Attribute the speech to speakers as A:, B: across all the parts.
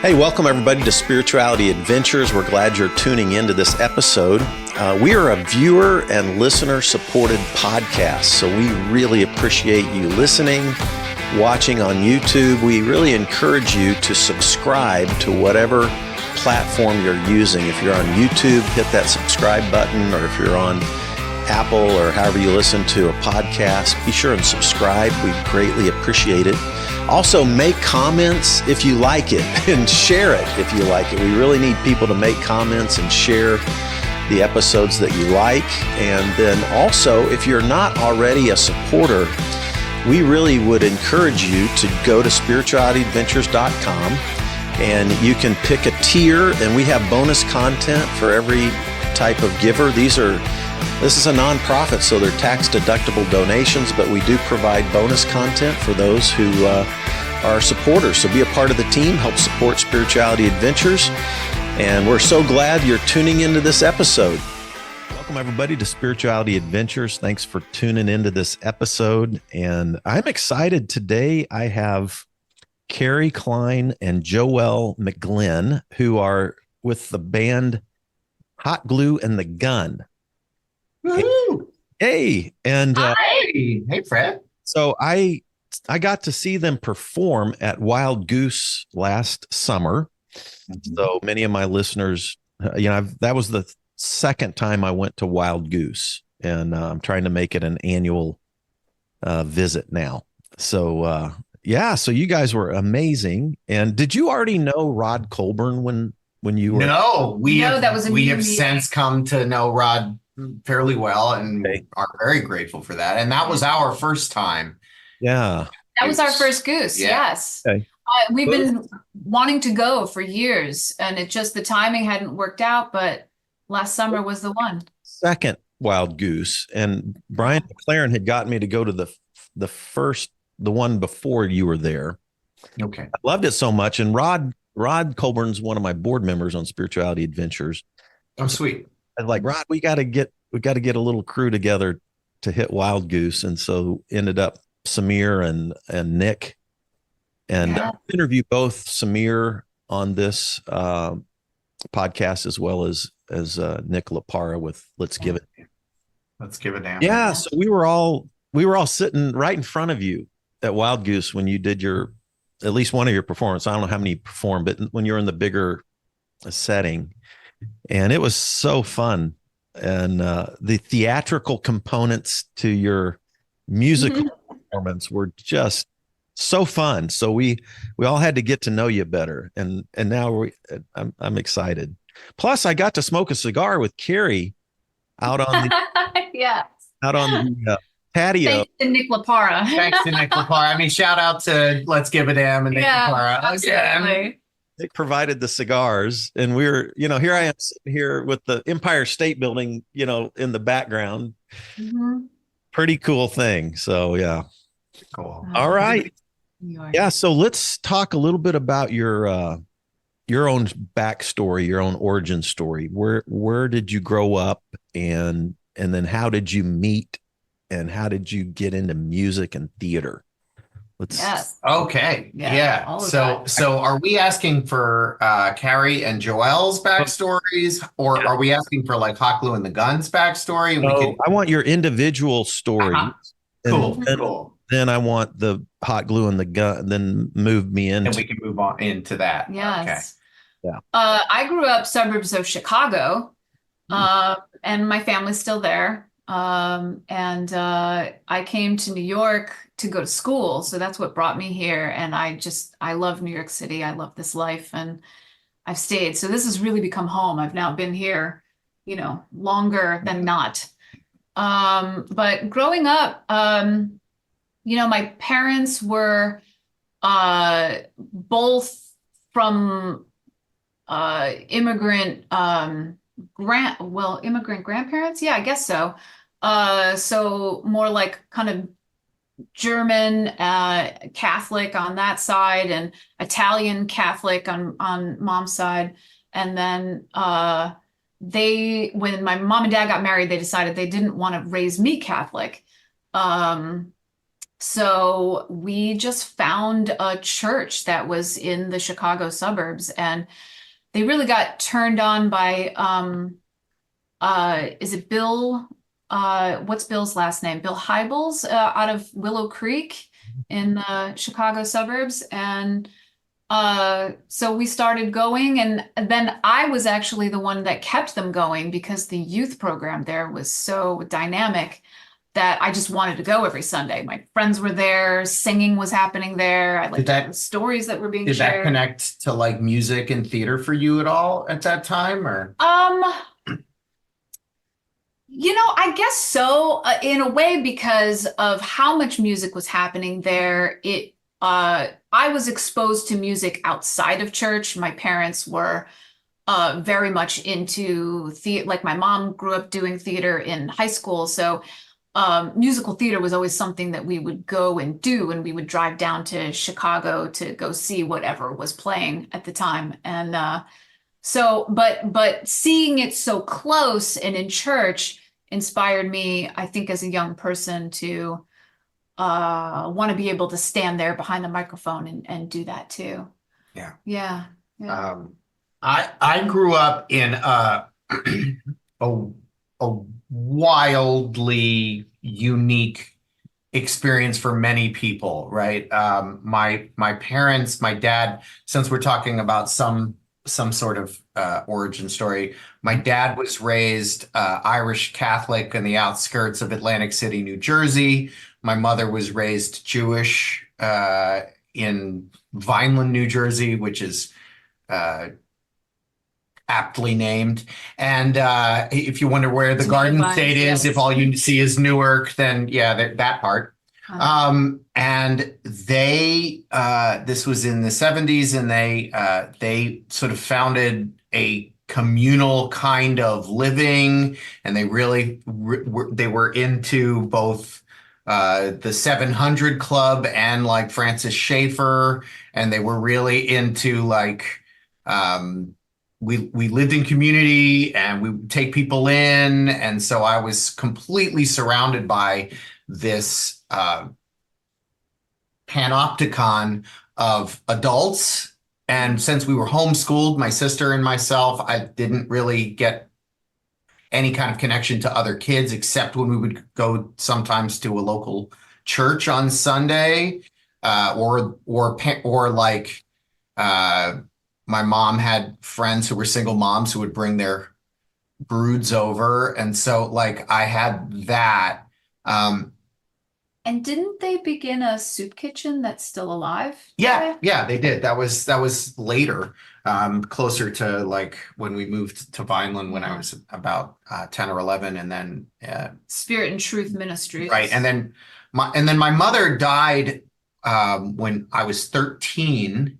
A: Hey, welcome everybody to Spirituality Adventures. We're glad you're tuning into this episode. We are a viewer and listener supported podcast, so we really appreciate you listening, watching on YouTube. We really encourage you to subscribe to whatever platform you're using. If you're on YouTube, hit that subscribe button, or if you're on Apple or however you listen to a podcast, be sure and subscribe. We greatly appreciate it. Also, make comments if you like it and share it if you like it. We really need people to make comments and share the episodes that you like. And then also, if you're not already a supporter, we really would encourage you to go to spiritualityadventures.com and you can pick a tier, and we have bonus content for every type of giver. This is a nonprofit, so they're tax-deductible donations, but we do provide bonus content for those who are supporters. So be a part of the team, help support Spirituality Adventures, and we're so glad you're tuning into this episode. Welcome, everybody, to Spirituality Adventures. Thanks for tuning into this episode, and I'm excited today. I have Carrie Klein and Joelle McGlynn, who are with the band Hot Glue and the Gun.
B: Woo-hoo.
A: Hey, and
B: hey, Fred.
A: So I got to see them perform at Wild Goose last summer. So many of my listeners, that was the second time I went to Wild Goose, and I'm trying to make it an annual visit now. So so you guys were amazing. And did you already know Rod Colburn when you were?
B: No, we have
C: meeting.
B: since come to know Rod fairly well, and are very grateful for that. And that was our first time.
A: Yeah.
C: That was our first Goose.
B: Yeah.
C: Yes.
A: Okay.
C: We've been wanting to go for years, and the timing hadn't worked out, but last summer was the one.
A: Second Wild Goose, and Brian McLaren had gotten me to go to the one before you were there.
B: Okay.
A: I loved it so much. And Rod Colburn's one of my board members on Spirituality Adventures.
B: Oh, sweet.
A: I was like, Rod, we got to get a little crew together to hit Wild Goose. And so ended up Samir and Nick, and I interviewed both Samir on this podcast as well as Nick Lapara with Let's Give It.
B: Let's give it down.
A: Yeah. So we were all sitting right in front of you at Wild Goose when you did at least one of your performances. I don't know how many you performed, but when you're in the bigger setting, and it was so fun. And the theatrical components to your musical performance were just so fun. So we all had to get to know you better. And now I'm excited. Plus, I got to smoke a cigar with Carrie out on the patio.
C: Thanks to Nick Lapara.
B: Thanks to Nick Lapara. I mean, shout out to Let's Give a Damn and Nick Lapara.
C: Absolutely.
A: Nick provided the cigars, and we were, here I am sitting here with the Empire State Building, in the background.
C: Mm-hmm.
A: Pretty cool thing. So, yeah.
B: Cool.
A: All right. Yeah. So let's talk a little bit about your own backstory, your own origin story. Where did you grow up, and then how did you meet, and how did you get into music and theater?
C: Yes.
B: Okay. Yeah. So are we asking for Carrie and Joelle's backstories, or are we asking for like Hot Glue and the Gun's backstory?
A: I want your individual story.
B: Cool.
A: Then I want the Hot Glue and the Gun. Then move me into.
B: And we can move on into that.
C: Yes.
A: Okay. Yeah.
C: I grew up suburbs of Chicago, and my family's still there. And I came to New York to go to school. So that's what brought me here. And I love New York City. I love this life, and I've stayed. So this has really become home. I've now been here, longer than not. But growing up, my parents were both from immigrant grandparents. Yeah, I guess so. So more like kind of German Catholic on that side, and Italian Catholic on mom's side. And then when my mom and dad got married, they decided they didn't want to raise me Catholic. So we just found a church that was in the Chicago suburbs, and they really got turned on by is it Bill what's Bill's last name? Bill Hybels out of Willow Creek in the Chicago suburbs. And so we started going, and then I was actually the one that kept them going because the youth program there was so dynamic that I just wanted to go every Sunday. My friends were there, singing was happening there. I liked the stories that were being
B: Did that
C: shared.
B: connect to like music and theater for you at all at that time, or?
C: I guess so, in a way, because of how much music was happening there. I was exposed to music outside of church. My parents were very much into theater. Like my mom grew up doing theater in high school, so musical theater was always something that we would go and do, and we would drive down to Chicago to go see whatever was playing at the time. And but seeing it so close and in church inspired me, I think, as a young person to want to be able to stand there behind the microphone and do that too.
B: Yeah.
C: Yeah.
B: I grew up in a wildly unique experience for many people, right? My parents, my dad, since we're talking about some sort of origin story, my dad was raised Irish Catholic in the outskirts of Atlantic City, New Jersey. My mother was raised Jewish in Vineland, New Jersey, which is aptly named. And if you wonder where the Garden State is, if all you see is Newark, then yeah, that part. And they, this was in the 70s, and they sort of founded a communal kind of living, and they really they were into both the 700 Club and like Francis Schaeffer, and they were really into like we lived in community and we would take people in, and so I was completely surrounded by this panopticon of adults. And since we were homeschooled, my sister and myself, I didn't really get any kind of connection to other kids except when we would go sometimes to a local church on Sunday, or like my mom had friends who were single moms who would bring their broods over, and so like I had that.
C: And didn't they begin a soup kitchen that's still alive?
B: Yeah, they did. That was later, closer to like when we moved to Vineland when I was about 10 or 11, and then
C: Spirit and Truth Ministries.
B: Right, and then my mother died when I was 13,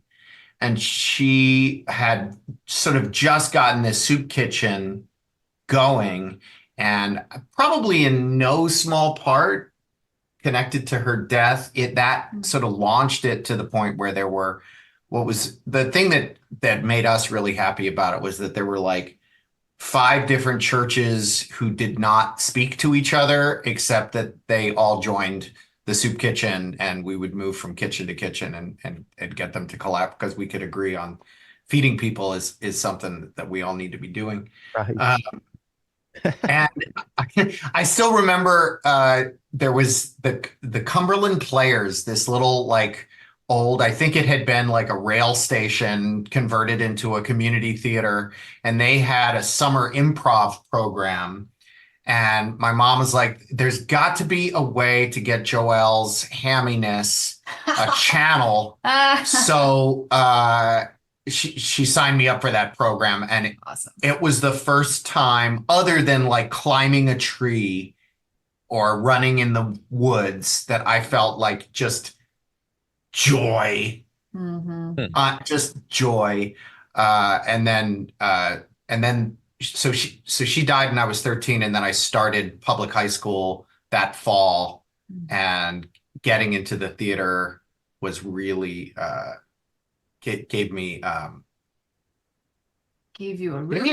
B: and she had sort of just gotten this soup kitchen going, and probably in no small part connected to her death, that sort of launched it to the point where there were, what was the thing that made us really happy about it was that there were like 5 different churches who did not speak to each other, except that they all joined the soup kitchen, and we would move from kitchen to kitchen and get them to collab because we could agree on feeding people is something that we all need to be doing.
A: Right.
B: And I still remember there was the Cumberland Players, this little like old, I think it had been like a rail station converted into a community theater, and they had a summer improv program. And my mom was like, there's got to be a way to get Joelle's hamminess a channel. So she signed me up for that program, and
C: Awesome.
B: It was the first time, other than like climbing a tree or running in the woods, that I felt like just joy, just joy. And then so she died when I was 13, and then I started public high school that fall, and getting into the theater was really gave me a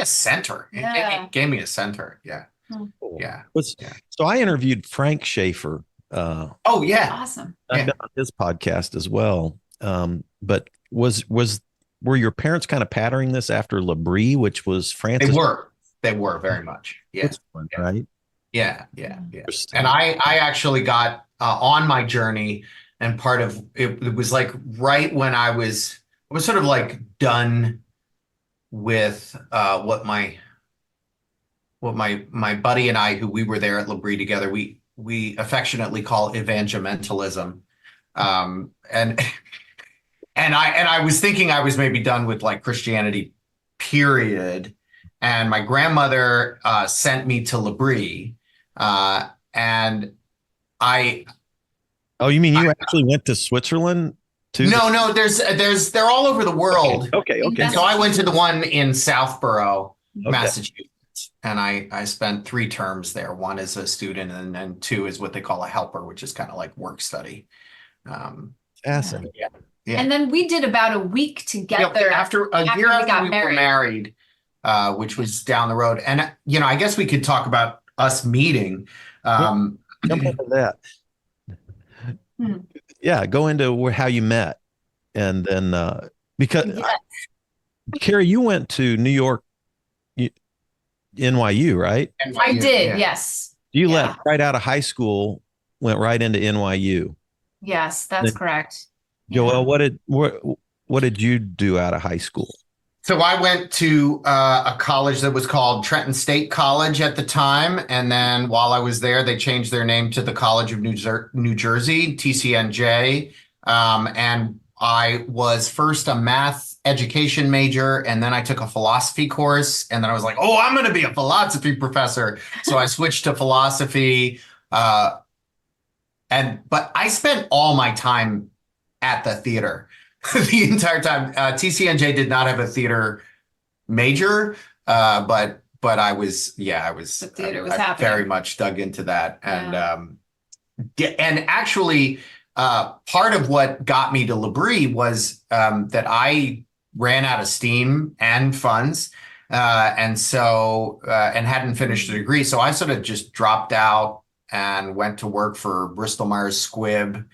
B: center.
C: Yeah.
B: It gave me a center. Yeah.
C: Cool.
B: Yeah.
A: So I interviewed Frank Schaeffer
B: Oh yeah.
C: Awesome.
A: I've
B: Yeah.
A: been on his podcast as well. But were your parents kind of patterning this after Labrie, which was
B: They
A: Francis
B: were. They were very much. Yeah.
A: Switzerland,
B: Yeah.
A: right?
B: Yeah.
A: Interesting.
B: And I actually got on my journey, and part of it, it was like right when I was sort of like done with what my buddy and I, who we were there at Labrie together, we affectionately call evangementalism. And I was thinking I was maybe done with like Christianity, period. And my grandmother sent me to Labrie, and I
A: Oh, you mean you actually went to Switzerland too?
B: no, they're all over the world.
A: Okay.
B: And so I went to the one in Southborough,
A: Okay.
B: Massachusetts, and I spent 3 terms there. One as a student, and then 2 is what they call a helper, which is kind of like work study.
A: Fascinating.
B: Yeah.
C: And then we did about a week together
B: after a year
C: we
B: after
C: got
B: we were married, which was down the road. And I guess we could talk about us meeting.
A: Jump into that.
C: Hmm.
A: Yeah, go into how you met, and then because
C: Yeah.
A: Carrie, you went to New York, NYU, right?
C: I did,
B: Yeah.
C: yes.
A: You
C: Yeah.
A: left right out of high school, went right into NYU.
C: Yes, that's
A: Then-
C: correct.
A: Joel, what did you do out of high school?
B: So I went to a college that was called Trenton State College at the time, and then while I was there, they changed their name to the College of New Jersey, TCNJ. And I was first a math education major, and then I took a philosophy course, and then I was like, "Oh, I'm going to be a philosophy professor." So I switched to philosophy, but I spent all my time at the theater. The entire time. TCNJ did not have a theater major, but I was
C: The theater was
B: I
C: happening.
B: very much dug into that. And and actually part of what got me to Labrie was that I ran out of steam and funds, and so and hadn't finished the degree, so I sort of just dropped out and went to work for Bristol Myers Squibb,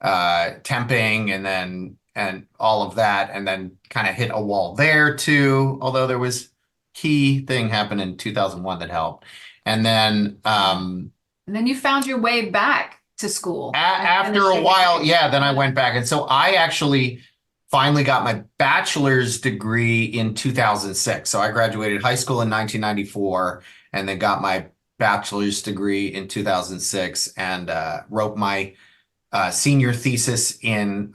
B: temping, and all of that, and then kind of hit a wall there too, although there was key thing happened in 2001 that helped. And then
C: And then you found your way back to school.
B: after a while, then I went back. And so I actually finally got my bachelor's degree in 2006. So I graduated high school in 1994 and then got my bachelor's degree in 2006, and wrote my senior thesis in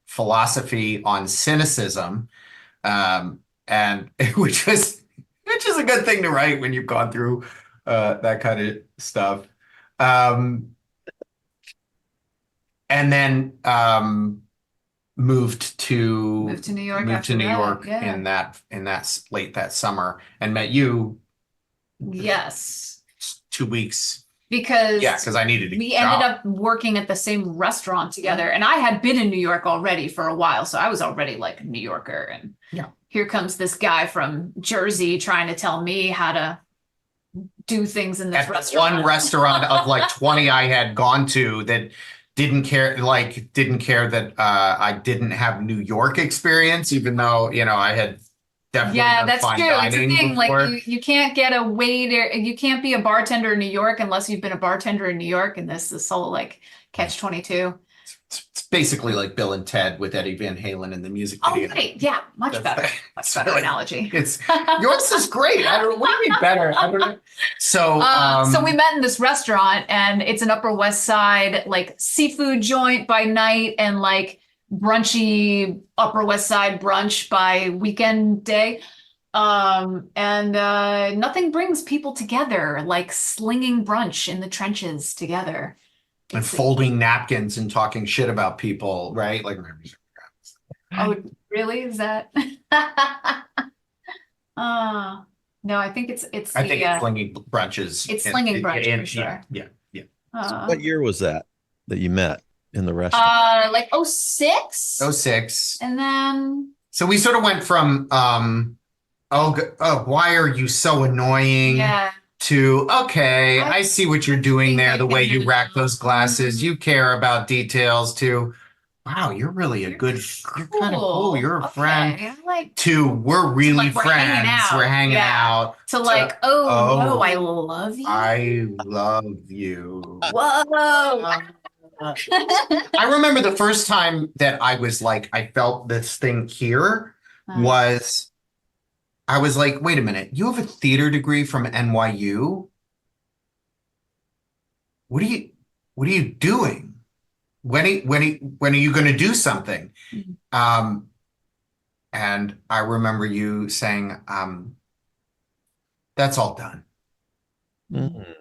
B: philosophy on cynicism, and which is a good thing to write when you've gone through that kind of stuff. And then moved to
C: New York.
B: moved
C: after
B: to New
C: that.
B: York
C: Yeah.
B: in that late that summer, and met you
C: Yes.
B: 2 weeks.
C: Because
B: Because I needed a
C: we
B: job.
C: ended up working at the same restaurant together, and I had been in New York already for a while, so I was already like a New Yorker. And here comes this guy from Jersey trying to tell me how to do things in this
B: At
C: restaurant.
B: one restaurant of like 20 I had gone to that didn't care that I didn't have New York experience, even though I had definitely done
C: That's
B: fine
C: true. It's a
B: dining
C: thing.
B: before.
C: Like you can't get a waiter, you can't be a bartender in New York unless you've been a bartender in New York, and this whole like catch-22.
B: It's basically like Bill and Ted with Eddie Van Halen in the music
C: Oh,
B: video.
C: right. Yeah, much better. Much better
B: really-
C: analogy.
B: It's yours is great. I don't know. What do you mean better? I don't know. So
C: So we met in this restaurant, and it's an Upper West Side like seafood joint by night and like brunchy Upper West Side brunch by weekend day. And nothing brings people together like slinging brunch in the trenches together.
B: and folding napkins and talking shit about people, right? Like,
C: Oh, really? Is that? No, I think it's
B: I think it's slinging brunches.
C: it's slinging brunch for sure.
B: Yeah.
A: What year was that you met in the restaurant?
C: Like 06.
B: 06.
C: And then
B: So we sort of went from, why are you so annoying?
C: yeah.
B: to, okay, I see what you're doing
C: think
B: there,
C: I
B: the way you
C: can
B: rack
C: now.
B: those glasses, you care about details, to, wow, you're really a good, you're kind of cool, you're a friend,
C: Okay. I like
B: to, we're really
C: like we're hanging
B: friends, we're
C: out.
B: hanging
C: Yeah.
B: out,
C: to like, oh no, I
B: oh,
C: love you.
B: I love you.
C: Whoa.
B: I remember the first time that I was like, I felt this thing here was, I was like, wait a minute, you have a theater degree from NYU? What are you, what are you doing? When are you going to do something?
C: Mhm.
B: And I remember you saying, that's all done.
A: Mm.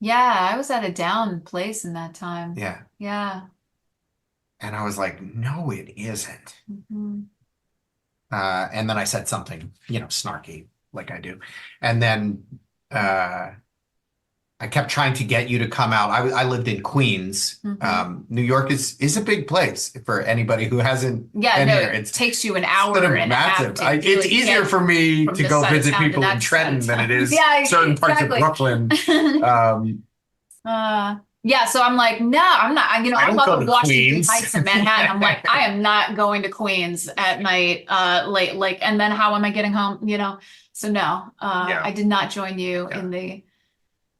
C: Yeah, I was at a down place in that time.
B: Yeah.
C: Yeah.
B: And I was like, no, it isn't.
C: Mhm.
B: And then I said something, snarky, like I do. And then I kept trying to get you to come out. I lived in Queens.
C: Mhm.
B: New York is a big place for anybody who hasn't
C: Yeah,
B: been
C: no,
B: here.
C: it
B: It's
C: takes you an
B: sort
C: hour
B: of
C: and a half
B: massive.
C: to
B: It's
C: really
B: easier
C: get
B: for me
C: from
B: to
C: this
B: go
C: side of
B: visit
C: town to
B: people in
C: that side of
B: Trenton than it
C: town.
B: is
C: Yeah,
B: certain parts of
C: exactly.
B: Brooklyn.
C: Yeah, so I'm like, no, I'm not.
B: I
C: I
B: don't
C: love
B: go
C: the
B: to
C: Washington
B: Queens.
C: Heights and Manhattan. I'm like, I am not going to Queens at night, late, like, and then how am I getting home? So no,
B: Yeah.
C: I did not join you
B: Yeah.
C: in the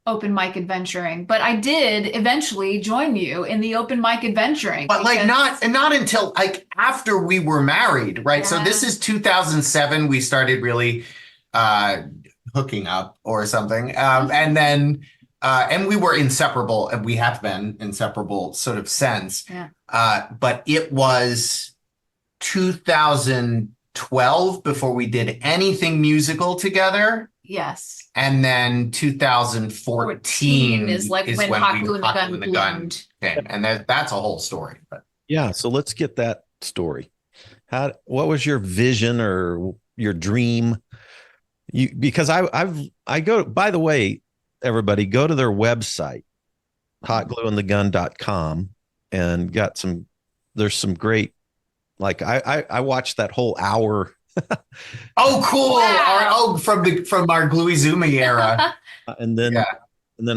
C: open mic adventuring, but I did eventually join you in the open mic adventuring.
B: But like
C: because-
B: not until like after we were married, right? So this
C: Yeah.
B: is 2007. We started really hooking up or something. And then and we were inseparable, and we have been inseparable sort of since.
C: Yeah.
B: But it was 2012 before we did anything musical together.
C: Yes.
B: And then 2014
C: is like when
B: when
C: Hot
B: we
C: Glue and the
B: Hot
C: Gun
B: Glue and the Gun
C: bloomed.
B: came. And that's a whole story. But
A: Yeah, so let's get that story. What was your vision or your dream? Because I go, by the way, everybody go to their website, hotglueandthegun.com, and there's some great, like I watched that whole hour.
B: oh, cool!
C: Wow.
B: From our Gluey Zoomy era,
A: and then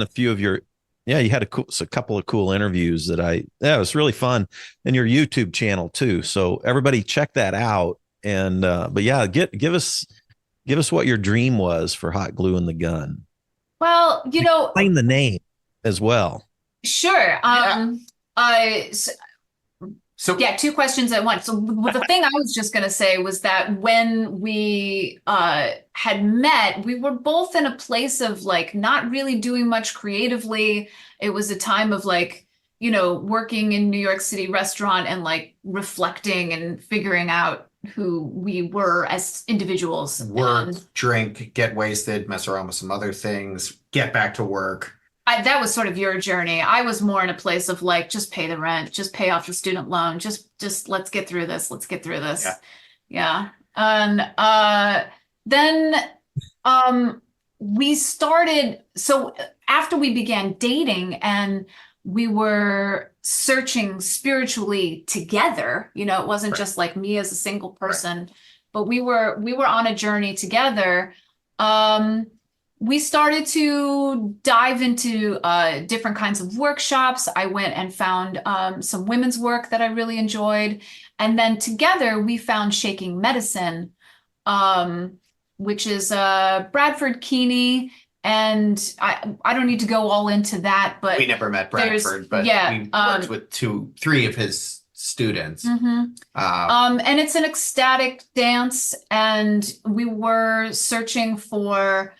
A: a few of your, you had a couple of cool interviews that it was really fun, and your YouTube channel too. So everybody check that out. And but yeah, give us what your dream was for Hot Glue and the Gun.
C: Well,
A: Explain the name as well.
C: sure.
B: So
C: Yeah, two questions at once. So the thing I was just going to say was that when we had met, we were both in a place of like not really doing much creatively. It was a time of like, working in New York City restaurant and like reflecting and figuring out who we were as individuals.
B: work,
C: And
B: drink, get wasted, mess around with some other things, get back to work.
C: that was sort of your journey. I was more in a place of like, just pay the rent, just pay off the student loan, just let's get through this. Let's get through this.
B: Yeah.
C: And then we started, so after we began dating and we were searching spiritually together, it wasn't
B: Right.
C: just like me as a single person, but we were on a journey together. We started to dive into different kinds of workshops. I went and found some women's work that I really enjoyed. And then together we found Shaking Medicine, which is Bradford Keeney. And I don't need to go all into that, but
B: We never met
C: there's-
B: Bradford, but
C: yeah,
B: we worked with three of his students.
C: mhm. And it's an ecstatic dance, and we were searching for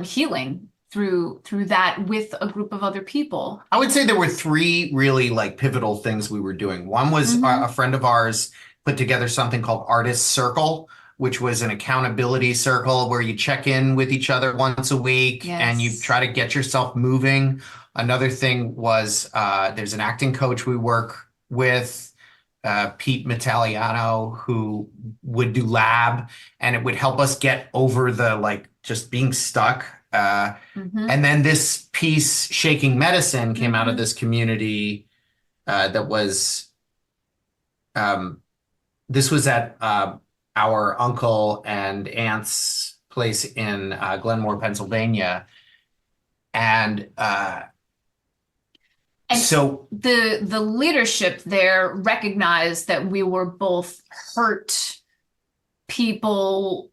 C: healing through that with a group of other people.
B: I would say there were three really like pivotal things we were doing. One was
C: Mhm.
B: a friend of ours put together something called Artist Circle, which was an accountability circle where you check in with each other once a week and you
C: Yes.
B: try to get yourself moving. Another thing was there's an acting coach we work with, Pete Metaliano, who would do lab, and it would help us get over the like just being stuck.
C: Mhm.
B: And then this piece, Shaking Medicine, came out of
C: Mhm.
B: this community that was, this was at our uncle and aunt's place in Glenmore, Pennsylvania. And
C: And
B: so
C: the leadership there recognized that we were both hurt people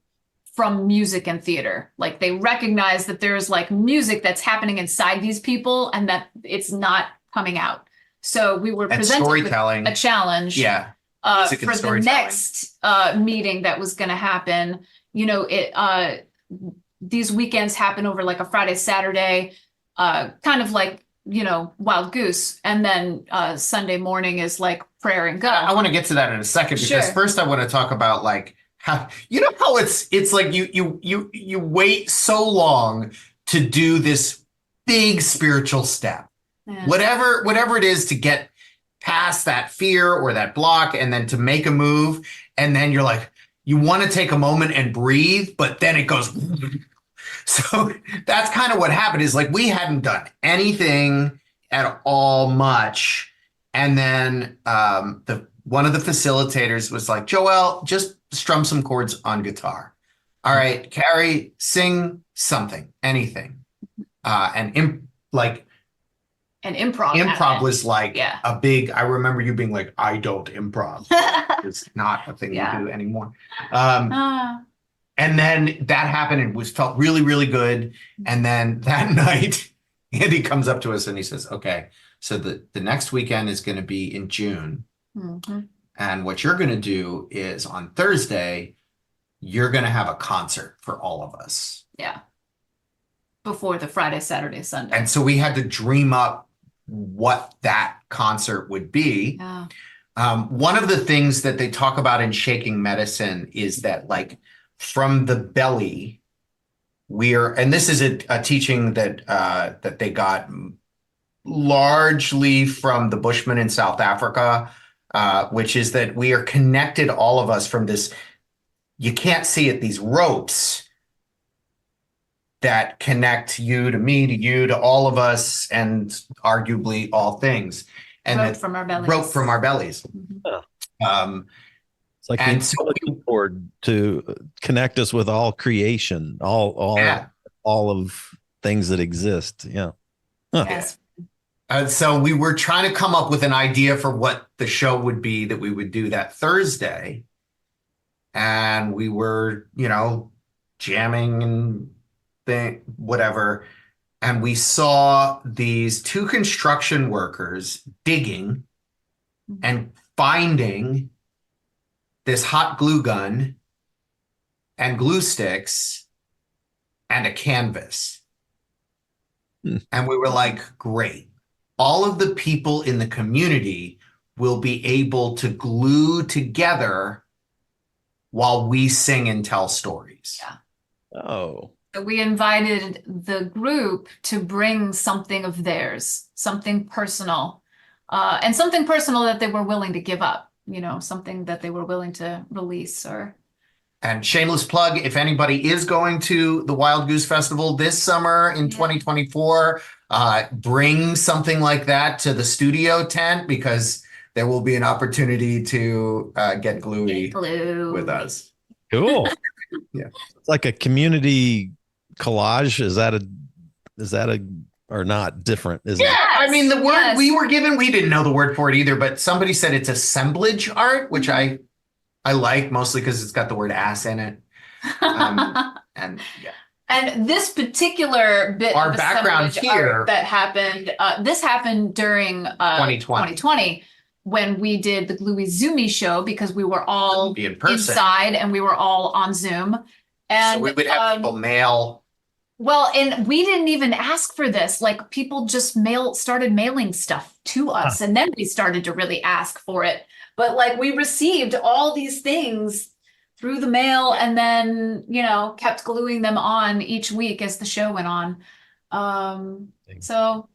C: from music and theater. Like they recognize that there's like music that's happening inside these people and that it's not coming out. So we were
B: and
C: presented with
B: storytelling.
C: a challenge
B: Yeah. Music and
C: for the
B: storytelling.
C: next meeting that was going to happen. You know, these weekends happen over like a Friday, Saturday, kind of like, you know, Wild Goose. And then Sunday morning is like prayer and go.
B: I want to get to that in a second because
C: Sure.
B: first I want to talk about like how, you know, how it's like you wait so long to do this big spiritual step,
C: Yeah.
B: whatever it is, to get past that fear or that block and then to make a move. And then you're like, you want to take a moment and breathe, but then it goes. So that's kind of what happened, is like we hadn't done anything at all much. And then one of the facilitators was like, Joel, just strum some chords on guitar. All right, Carrie, sing something, anything. And
C: improv.
B: improv was like
C: Yeah.
B: a big, I remember you being like, I don't improv. It's not a thing
C: Yeah.
B: we do anymore.
C: Ah.
B: And then that happened and felt really, really good. And then that night, Andy comes up to us and he says, okay, so the next weekend is going to be in June.
C: Mhm.
B: And what you're going to do is on Thursday, you're going to have a concert for all of us.
C: Yeah. Before the Friday, Saturday, Sunday.
B: And so we had to dream up what that concert would be.
C: Yeah.
B: One of the things that they talk about in Shaking Medicine is that, like, from the belly, and this is a teaching that they got largely from the Bushmen in South Africa, which is that we are connected, all of us, from this, you can't see it, these ropes that connect you to me, to you, to all of us, and arguably all things. And
C: Rope
B: that
C: from our bellies.
B: rope from our bellies.
C: Mhm.
A: It's like
B: And
A: the
B: so
A: umbilical cord to connect us with all creation, all
B: Yeah.
A: all of things that exist. Yeah. Huh.
C: Yes.
B: So we were trying to come up with an idea for what the show would be that we would do that Thursday. And we were, jamming and whatever. And we saw these two construction workers digging and finding this hot glue gun and glue sticks and a canvas. And we were like, great. All of the people in the community will be able to glue together while we sing and tell stories.
C: Yeah.
A: Oh.
C: So we invited the group to bring something of theirs, something personal, and something personal that they were willing to give up, something that they were willing to release
B: And shameless plug, if anybody is going to the Wild Goose Festival this summer in 2024, bring something like that to the studio tent, because there will be an opportunity to get gluey
C: glue
B: with us.
A: Cool.
B: Yeah.
A: It's like a community collage. Is that or not different? Is
B: Yeah,
A: it?
B: I mean, the word
C: Yes.
B: we were given, we didn't know the word for it either, but somebody said it's assemblage art, which I like, mostly because it's got the word ass in it. And yeah.
C: And this particular bit
B: Our
C: of
B: background
C: assemblage
B: here-
C: art that happened, this happened during 2020 when we did the Gluey Zoomy show, because we were all
B: Be in person.
C: inside and we were all on Zoom. And
B: So we would have people mail.
C: well, and we didn't even ask for this. Like, people just started mailing stuff to us, and then we started to really ask for it. But like, we received all these things through the mail, and then kept gluing them on each week as the show went on. So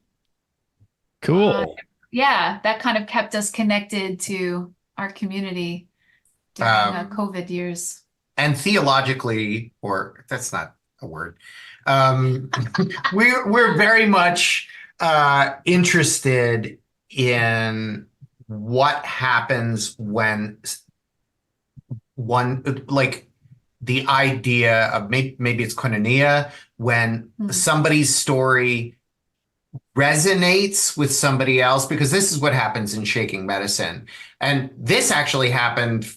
A: Cool.
C: yeah, that kind of kept us connected to our community during COVID years.
B: And theologically, or that's not a word, we're very much interested in what happens when the idea of maybe it's koinonia, when somebody's story resonates with somebody else, because this is what happens in Shaking Medicine. And this actually happened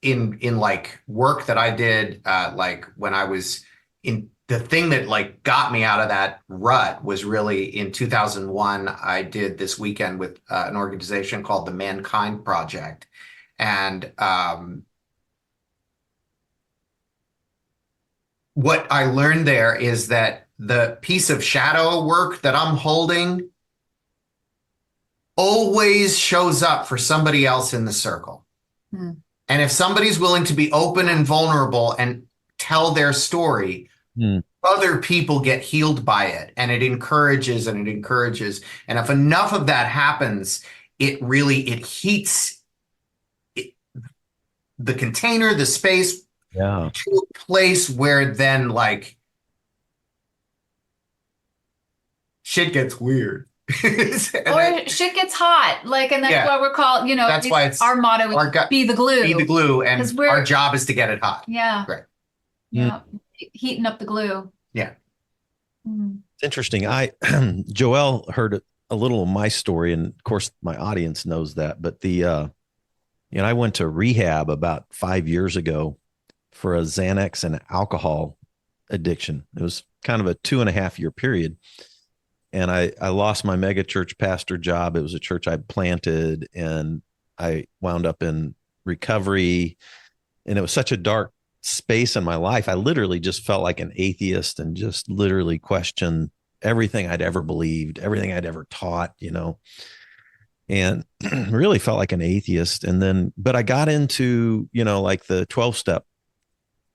B: in like work that I did, like when I was in, the thing that like got me out of that rut was really in 2001. I did this weekend with an organization called the Mankind Project. And what I learned there is that the piece of shadow work that I'm holding always shows up for somebody else in the circle. And if somebody's willing to be open and vulnerable and tell their story, other people get healed by it, and it encourages and it encourages. And if enough of that happens, it heats the container, the space, to a place where then like shit gets weird.
C: Or shit gets hot. Like, and that's why we're called,
B: that's why it's
C: our motto is be the glue.
B: Be the glue, and our job is to get it hot.
C: Yeah.
B: Right.
C: Yeah. Heating up the glue.
B: Yeah.
A: It's interesting. Joelle heard a little of my story, and of course my audience knows that, but I went to rehab about 5 years ago for a Xanax and alcohol addiction. It was kind of a 2.5-year period. And I lost my mega church pastor job. It was a church I planted, and I wound up in recovery. And it was such a dark space in my life. I literally just felt like an atheist and just literally questioned everything I'd ever believed, everything I'd ever taught, and really felt like an atheist. And then, but I got into, like the 12-step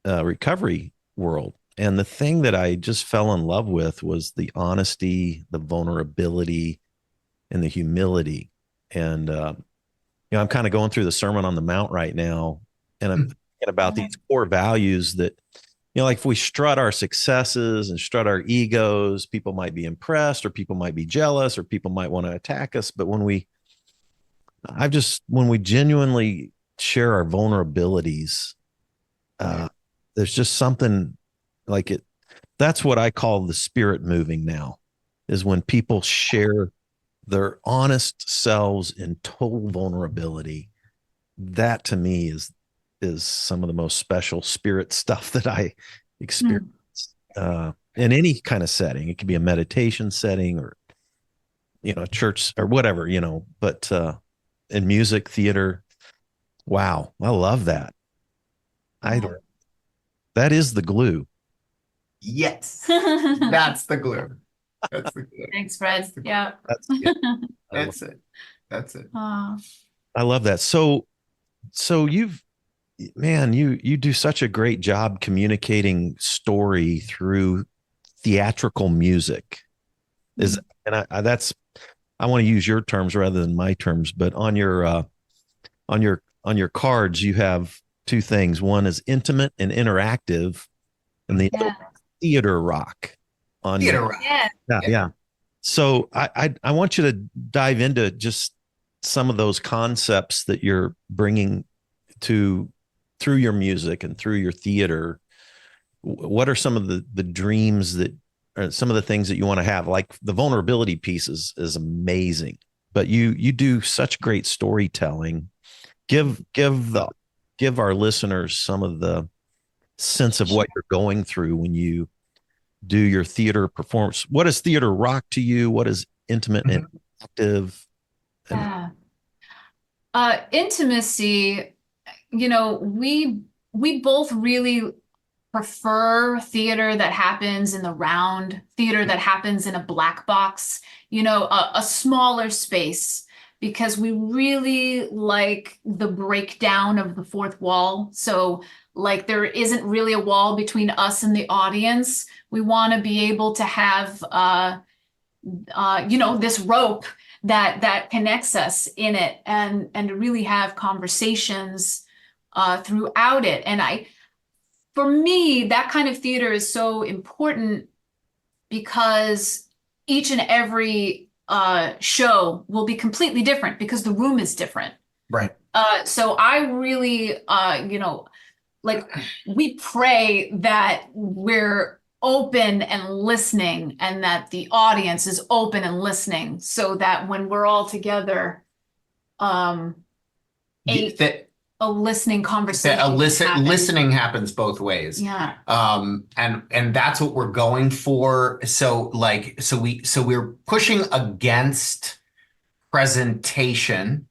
A: recovery world. And the thing that I just fell in love with was the honesty, the vulnerability, and the humility. And, I'm kind of going through the Sermon on the Mount right now, and I'm thinking about these core values that, like if we strut our successes and strut our egos, people might be impressed, or people might be jealous, or people might want to attack us. But when we genuinely share our vulnerabilities, there's just something like it. That's what I call the Spirit moving now, is when people share their honest selves in total vulnerability. That to me is some of the most special Spirit stuff that I experience in any kind of setting. It could be a meditation setting, or church, or whatever, but in music, theater. Wow, I love that. That is the glue.
B: Yes, that's the glue. That's the glue.
C: Thanks, Fred. Yeah.
B: That's it.
A: I love that. So you do such a great job communicating story through theatrical music. I want to use your terms rather than my terms, but on your cards, you have two things. One is intimate and interactive, and the other theater rock. Yeah. So I want you to dive into just some of those concepts that you're bringing through your music and through your theater. What are some of the dreams that, or some of the things that you want to have? Like the vulnerability piece is amazing, but you do such great storytelling. Give our listeners some of the sense of what you're going through when you do your theater performance. What is theater rock to you? What is intimate and active?
C: Intimacy, we both really prefer theater that happens in the round, theater that happens in a black box, a smaller space, because we really like the breakdown of the fourth wall. So like there isn't really a wall between us and the audience. We want to be able to have, this rope that connects us in it, and to really have conversations throughout it. And for me, that kind of theater is so important, because each and every show will be completely different because the room is different.
B: Right.
C: So I really, like we pray that we're open and listening, and that the audience is open and listening, so that when we're all together, a
B: That
C: listening conversation happens.
B: listening happens both ways.
C: Yeah.
B: And that's what we're going for. So we're pushing against presentation,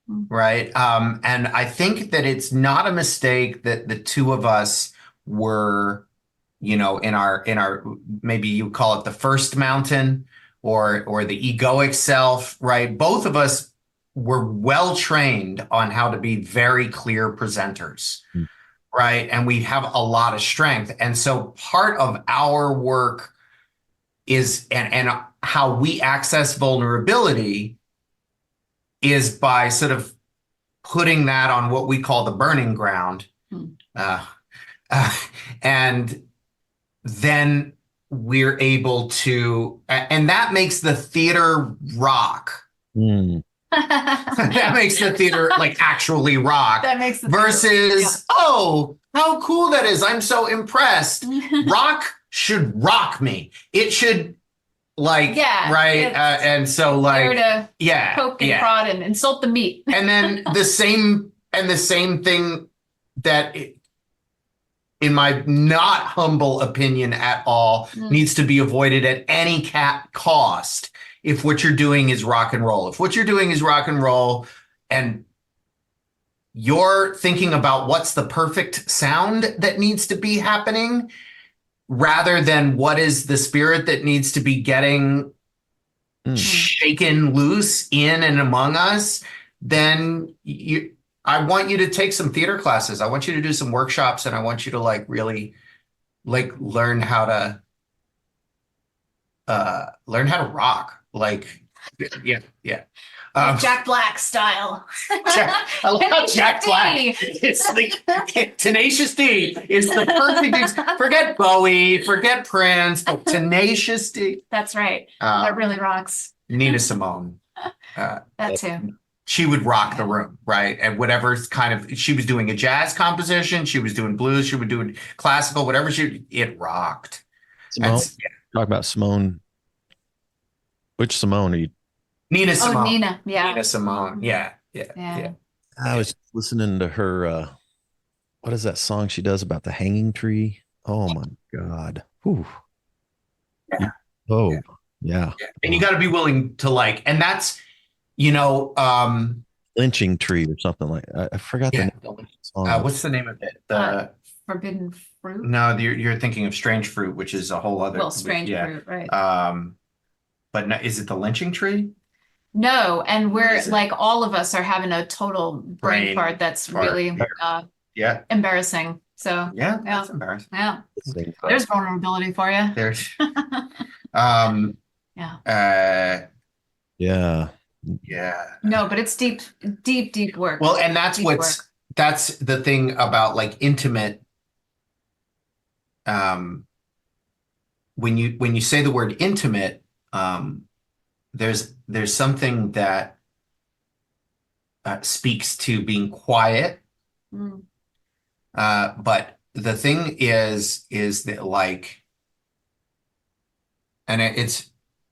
B: right? And I think that it's not a mistake that the two of us were, in our maybe you call it the first mountain or the egoic self, right? Both of us were well trained on how to be very clear presenters, right? And we have a lot of strength. And so part of our work is, and how we access vulnerability is by sort of putting that on what we call the burning ground. And then we're able to, and that makes the theater rock. That makes the theater like actually rock.
C: That makes the
B: versus, oh, how cool that is. I'm so impressed. Rock should rock me. It should right. And so
C: there to poke and
B: yeah.
C: prod and insult the meat.
B: And then the same thing that in my not humble opinion at all, needs to be avoided at any cost. If what you're doing is rock and roll, and you're thinking about what's the perfect sound that needs to be happening, rather than what is the spirit that needs to be getting shaken loose in and among us, then I want you to take some theater classes. I want you to do some workshops, and I want you to really learn how to rock. Yeah.
C: Jack Black style.
B: I love Jack Black. It's like Tenacious D is the perfect forget Bowie, forget Prince, but Tenacious D.
C: That's right. That really rocks.
B: Nina Simone.
C: That too.
B: She would rock the room, right? And whatever kind of, she was doing a jazz composition, she was doing blues, she was doing classical, whatever it rocked.
A: Simone, talk about Simone. Which Simone are you?
B: Nina Simone.
C: Oh, Nina. Yeah.
B: Nina Simone. Yeah.
A: I was listening to her. What is that song she does about the hanging tree? Oh my God. Whew.
B: Yeah.
A: Oh, yeah.
B: And you got to be willing to and that's,
A: lynching tree or something like that. I forgot the name of the song.
B: What's the name of it? The
C: Forbidden Fruit.
B: No, you're thinking of Strange Fruit, which is a whole other.
C: Well, Strange Fruit, right?
B: But no, is it the lynching tree?
C: No, and we're all of us are having a total brain fart that's really embarrassing. So
B: that's embarrassing.
C: Yeah, there's vulnerability for you.
B: There's yeah.
C: No, but it's deep work.
B: Well, and that's that's the thing about intimate. When you say the word intimate, there's something that speaks to being quiet. But the thing is that and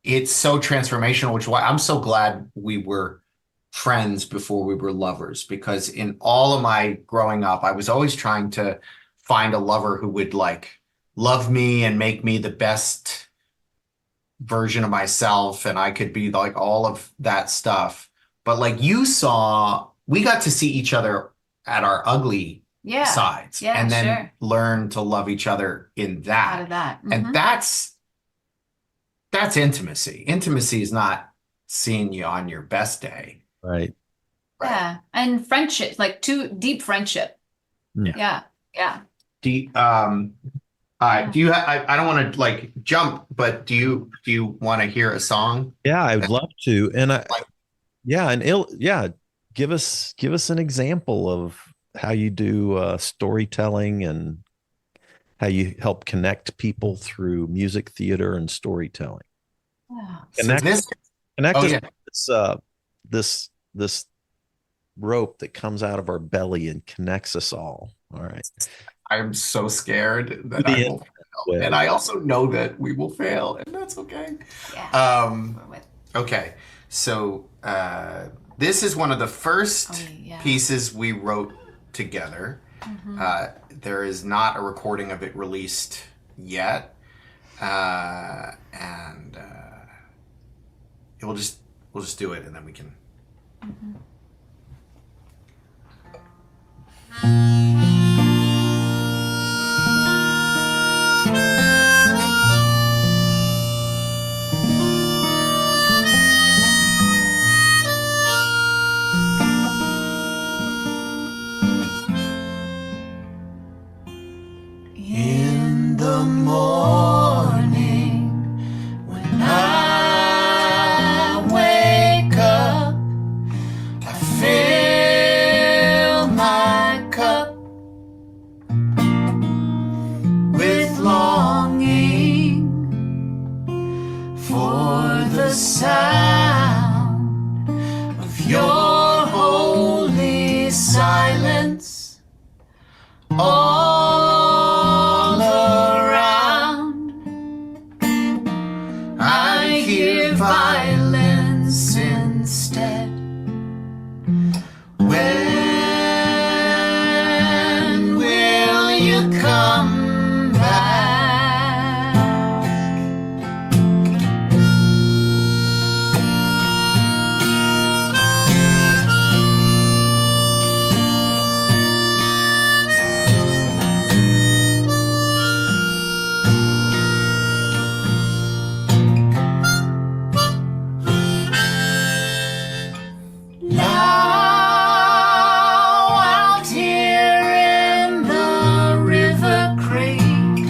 B: it's so transformational, which is why I'm so glad we were friends before we were lovers, because in all of my growing up, I was always trying to find a lover who would love me and make me the best version of myself, and I could be all of that stuff. But you saw, we got to see each other at our ugly sides, and then learn to love each other in that.
C: Out of that.
B: And that's intimacy. Intimacy is not seeing you on your best day.
A: Right.
C: Yeah. And friendship, deep friendship. Yeah.
B: Deep. Do you? I don't want to jump, but do you want to hear a song?
A: Yeah, I'd love to. And give us an example of how you do storytelling and how you help connect people through music, theater, and storytelling. Connect this rope that comes out of our belly and connects us all. All right.
B: I'm so scared that I
A: The
B: will fail. And I also know that we will fail, and that's okay.
C: Yeah.
B: Um,
C: We're with.
B: okay. So this is one of the first
C: Oh, yeah.
B: pieces we wrote together. There is not a recording of it released yet. And we'll just do it, and then we can. In the morning, when I wake up, I fill my cup with longing for the sound of your holy silence. All around, I hear violence instead. When will you come back? Now out here in the River Creek,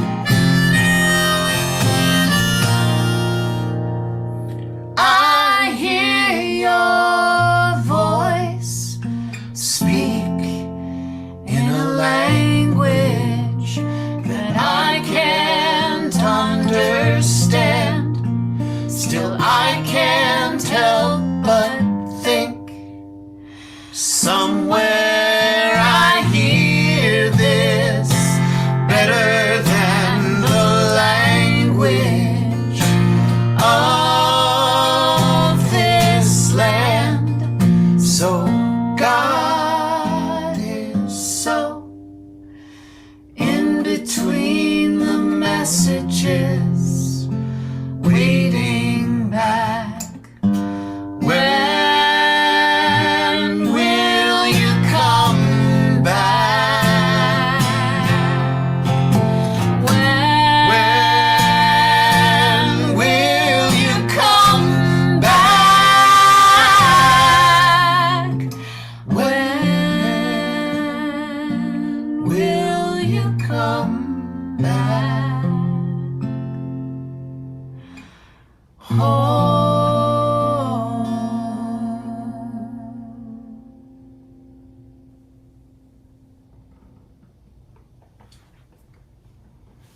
B: I hear your voice speak in a language that I can't understand. Still, I can't help but think somewhere I hear this better than the language of this land. So God is so in between the messages, waiting back. When will you come back? When will you come back? When will you come back?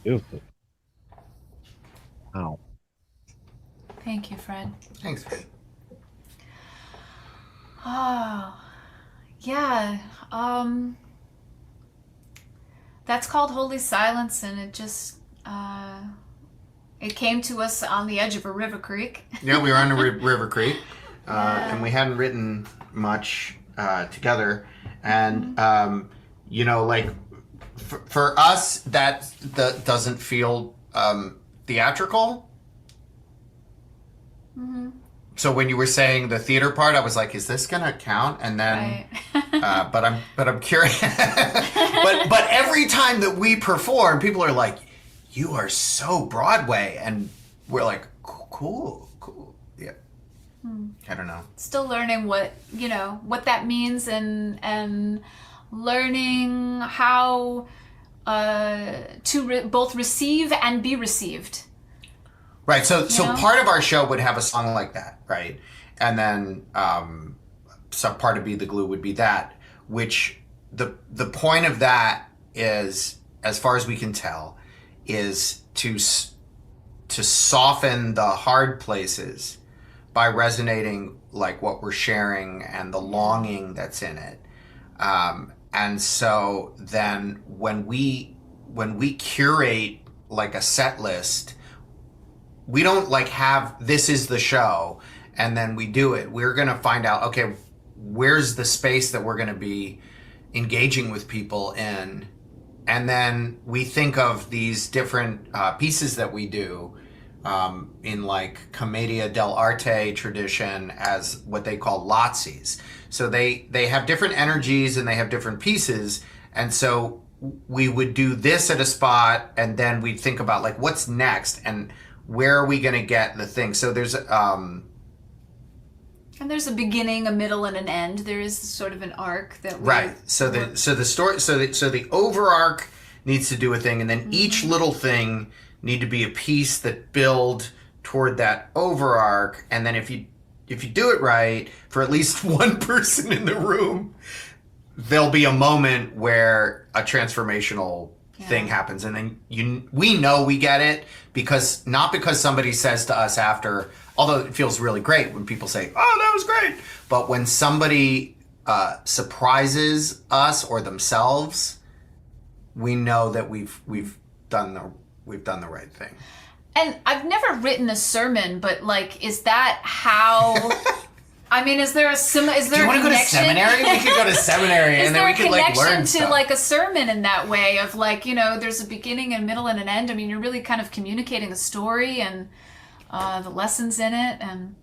A: Beautiful. Wow.
C: Thank you, Fred.
B: Thanks, Fred.
C: Oh, yeah. That's called Holy Silence, and it just it came to us on the edge of a river creek.
B: Yeah, we were on the River Creek, and we hadn't written much together. And you know, like for us, that doesn't feel theatrical. So when you were saying the theater part, I was like, "Is this gonna count?" And then,
C: Right.
B: but I'm curious. but every time that we perform, people are like, "You are so Broadway," and we're like, "Cool, yeah." I don't know.
C: Still learning what that means, and learning how to both receive and be received.
B: Right. So
C: know?
B: part of our show would have a song like that, right? And then some part of Be the Glue would be that, which the point of that is, as far as we can tell, is to soften the hard places by resonating like what we're sharing and the longing that's in it. And so then when we curate like a set list, we don't like have this is the show and then we do it. We're going to find out, okay, where's the space that we're going to be engaging with people in? And then we think of these different pieces that we do in like Commedia dell'arte tradition as what they call Lazzis. So they have different energies and they have different pieces. And so we would do this at a spot and then we'd think about like what's next and where are we going to get the thing. So there's
C: And there's a beginning, a middle, and an end. There is sort of an arc that we
B: right. So the story so the over arc needs to do a thing and then each little thing need to be a piece that build toward that over arc. And then if you do it right for at least one person in the room, there'll be a moment where a transformational thing happens. And then we know we get it not because somebody says to us after, although it feels really great when people say, oh, that was great. But when somebody surprises us or themselves, we know that we've done the right thing.
C: And I've never written a sermon, but like, is that how? I mean, is there a is there
B: Do you
C: a
B: want to go to
C: connection?
B: seminary? We could go to seminary
C: Is
B: and
C: there
B: then we
C: a
B: could like
C: connection
B: learn
C: to
B: stuff.
C: like a sermon in that way of like, there's a beginning, a middle, and an end? I mean, you're really kind of communicating a story and the lessons in it, and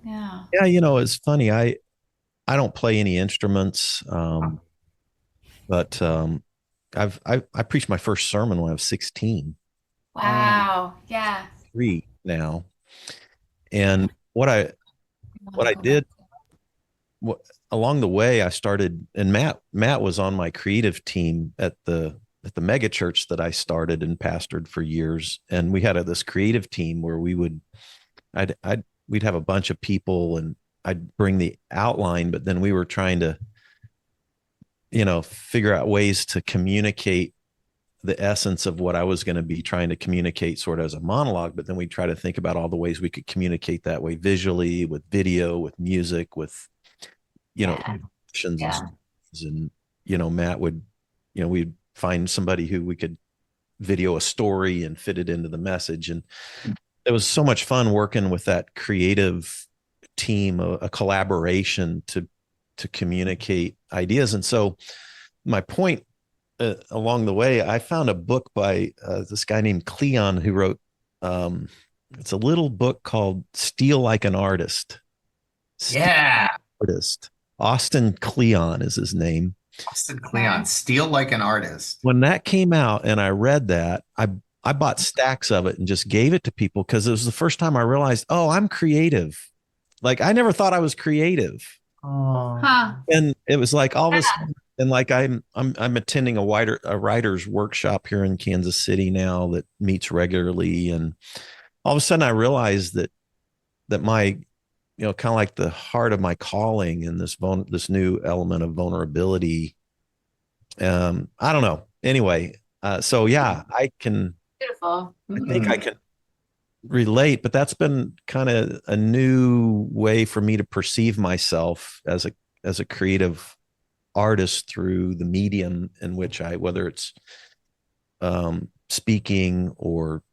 C: yeah.
A: Yeah, it's funny. I don't play any instruments, but I preached my first sermon when I was 16.
C: Wow. Yeah.
A: 3 now. And what I did along the way, I started, and Matt was on my creative team at the mega church that I started and pastored for years. And we had this creative team where we'd have a bunch of people and I'd bring the outline, but then we were trying to, figure out ways to communicate the essence of what I was going to be trying to communicate sort of as a monologue. But then we try to think about all the ways we could communicate that way visually, with video, with music, with, actions and Matt would, we'd find somebody who we could video a story and fit it into the message. And it was so much fun working with that creative team, a collaboration to communicate ideas. And so my point along the way, I found a book by this guy named Cleon who wrote, it's a little book called Steal Like an Artist. Artist. Austin Kleon is his name.
B: Austin Kleon, Steal Like an Artist.
A: When that came out and I read that, I bought stacks of it and just gave it to people because it was the first time I realized, oh, I'm creative. Like I never thought I was creative.
C: Huh.
A: And it was like all of a sudden, and like I'm attending a writer's workshop here in Kansas City now that meets regularly, and all of a sudden I realized that my, kind of like the heart of my calling and this new element of vulnerability. I don't know. Anyway, so yeah, I can.
C: Beautiful.
A: I think I can relate, but that's been kind of a new way for me to perceive myself as a creative artist through the medium in which whether it's speaking or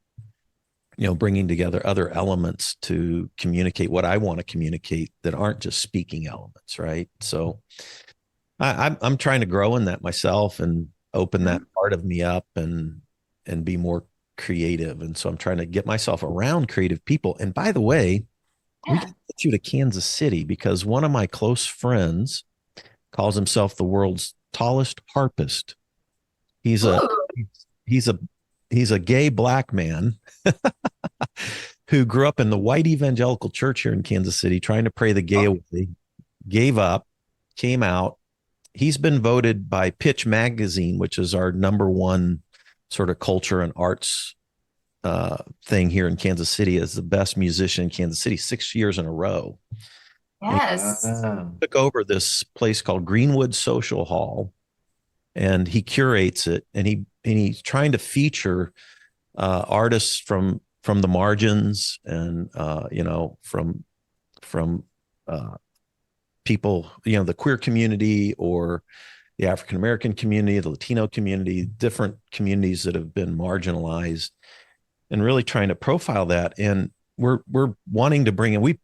A: bringing together other elements to communicate what I want to communicate that aren't just speaking elements, right? So I'm trying to grow in that myself and open that part of me up and be more creative. And so I'm trying to get myself around creative people. And by the way, we can get you to Kansas City because one of my close friends calls himself the world's tallest harpist. He's a gay black man who grew up in the white evangelical church here in Kansas City, trying to pray the gay away, gave up, came out. He's been voted by Pitch Magazine, which is our #1 sort of culture and arts thing here in Kansas City, as the best musician in Kansas City 6 years in a row.
C: Yes.
A: Took over this place called Greenwood Social Hall, and he curates it, and he's trying to feature artists from the margins and from people, the queer community or the African American community, the Latino community, different communities that have been marginalized, and really trying to profile that. And we're wanting to bring in,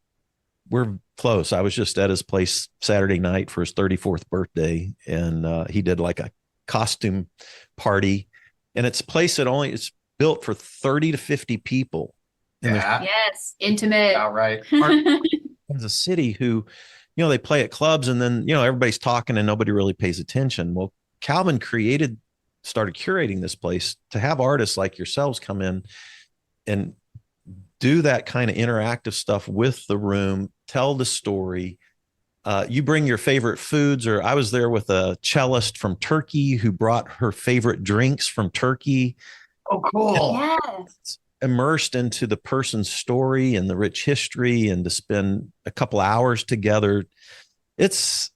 A: we're close. I was just at his place Saturday night for his 34th birthday, and he did like a costume party, and it's a place that it's built for 30 to 50 people. And
C: Yes, intimate.
B: All right.
A: there's a city who, they play at clubs, and then, everybody's talking and nobody really pays attention. Well, Calvin started curating this place to have artists like yourselves come in and do that kind of interactive stuff with the room, tell the story. You bring your favorite foods, or I was there with a cellist from Turkey who brought her favorite drinks from Turkey.
B: Oh, cool.
C: Yes.
A: Immersed into the person's story and the rich history, and to spend a couple hours together. This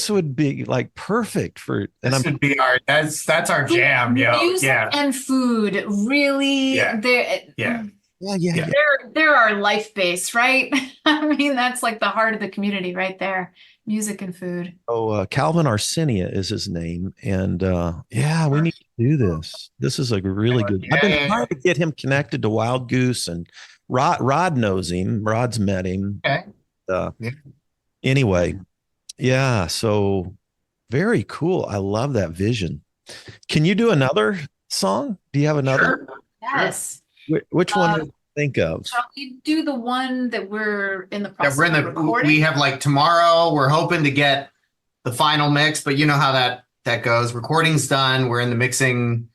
A: would be like perfect for, and
B: This would be that's our jam.
C: Music
B: Yeah.
C: and food really,
B: Yeah.
C: they're,
B: Yeah.
C: they're our life base, right? I mean, that's like the heart of the community right there. Music and food.
A: So Calvin Arsenia is his name, and we need to do this. This is a really good. I've been trying to get him connected to Wild Goose, and Rod knows him. Rod's met him.
B: Okay.
A: Anyway, yeah. So very cool. I love that vision. Can you do another song? Do you have another?
B: Sure.
C: Yes.
A: Which one do you think of?
C: Shall we do the one that we're in the
B: Yeah,
C: process of recording?
B: we have like tomorrow, we're hoping to get the final mix, but you know how that goes. Recording's done. We're in the mixing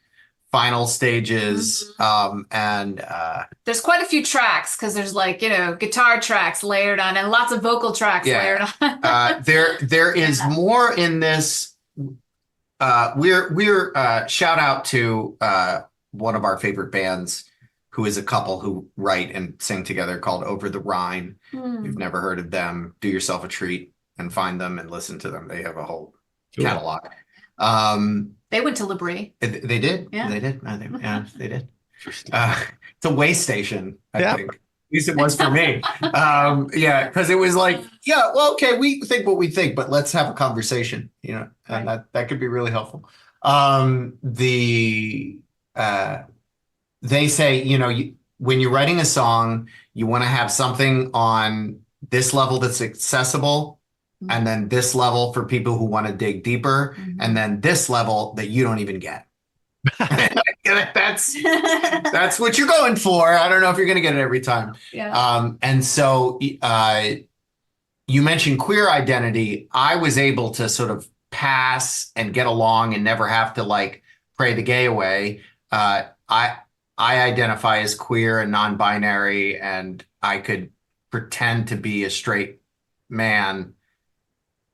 B: final stages. And
C: There's quite a few tracks because there's like, guitar tracks layered on and lots of vocal tracks layered on.
B: there is more in this. We're shout out to one of our favorite bands, who is a couple who write and sing together, called Over the Rhine. If you've never heard of them, do yourself a treat and find them and listen to them. They have a whole catalog.
C: They went to Labrie.
B: They did.
C: Yeah.
B: They did. They did. It's a way station, I think. At least it was for me. Because it was like, well, okay, we think what we think, but let's have a conversation, and that could be really helpful. They say, when you're writing a song, you want to have something on this level that's accessible, and then this level for people who want to dig deeper, and then this level that you don't even get. That's what you're going for. I don't know if you're going to get it every time.
C: Yeah.
B: And so you mentioned queer identity. I was able to sort of pass and get along and never have to like pray the gay away. I identify as queer and non-binary, and I could pretend to be a straight man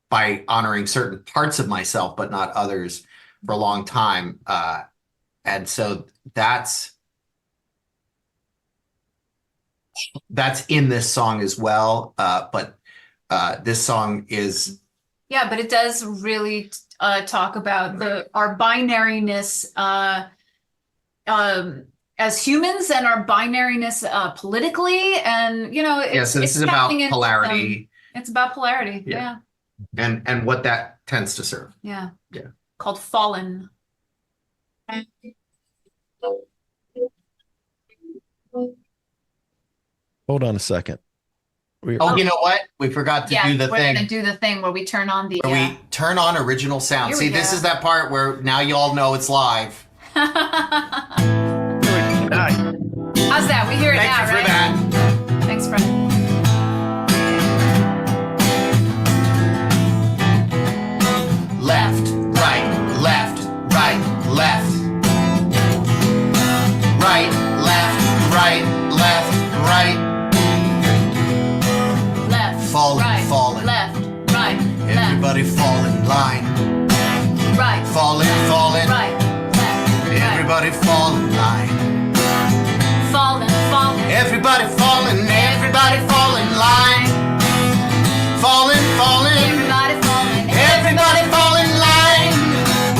B: by honoring certain parts of myself, but not others, for a long time. And so that's in this song as well. But this song is.
C: Yeah, but it does really talk about our binariness as humans, and our binariness politically, and
B: So this is about polarity.
C: It's about polarity. Yeah.
B: And what that tends to serve.
C: Yeah.
B: Yeah.
C: Called Fallen.
A: Hold on a second.
B: You know what? We forgot to do the
C: we're
B: thing.
C: gonna do the thing where we turn on the.
B: We turn on original sound.
C: Here
B: See,
C: we
B: this
C: go.
B: is that part where now you all know it's live.
C: How's that? We hear it
B: Thank
C: now,
B: you for
C: right?
B: that.
C: Thanks, Fred.
B: Left, right, left, right, left. Right, left, right, left, right.
C: Left,
B: Fallen,
C: right,
B: fallen.
C: left, right,
B: Everybody fall in line.
C: left, right,
B: Fallen, fallen.
C: right, left, right.
B: Everybody fall in line.
C: Fallen, fallen.
B: Everybody fall in line. Fallen, fallen.
C: Everybody falling.
B: Everybody fall in line.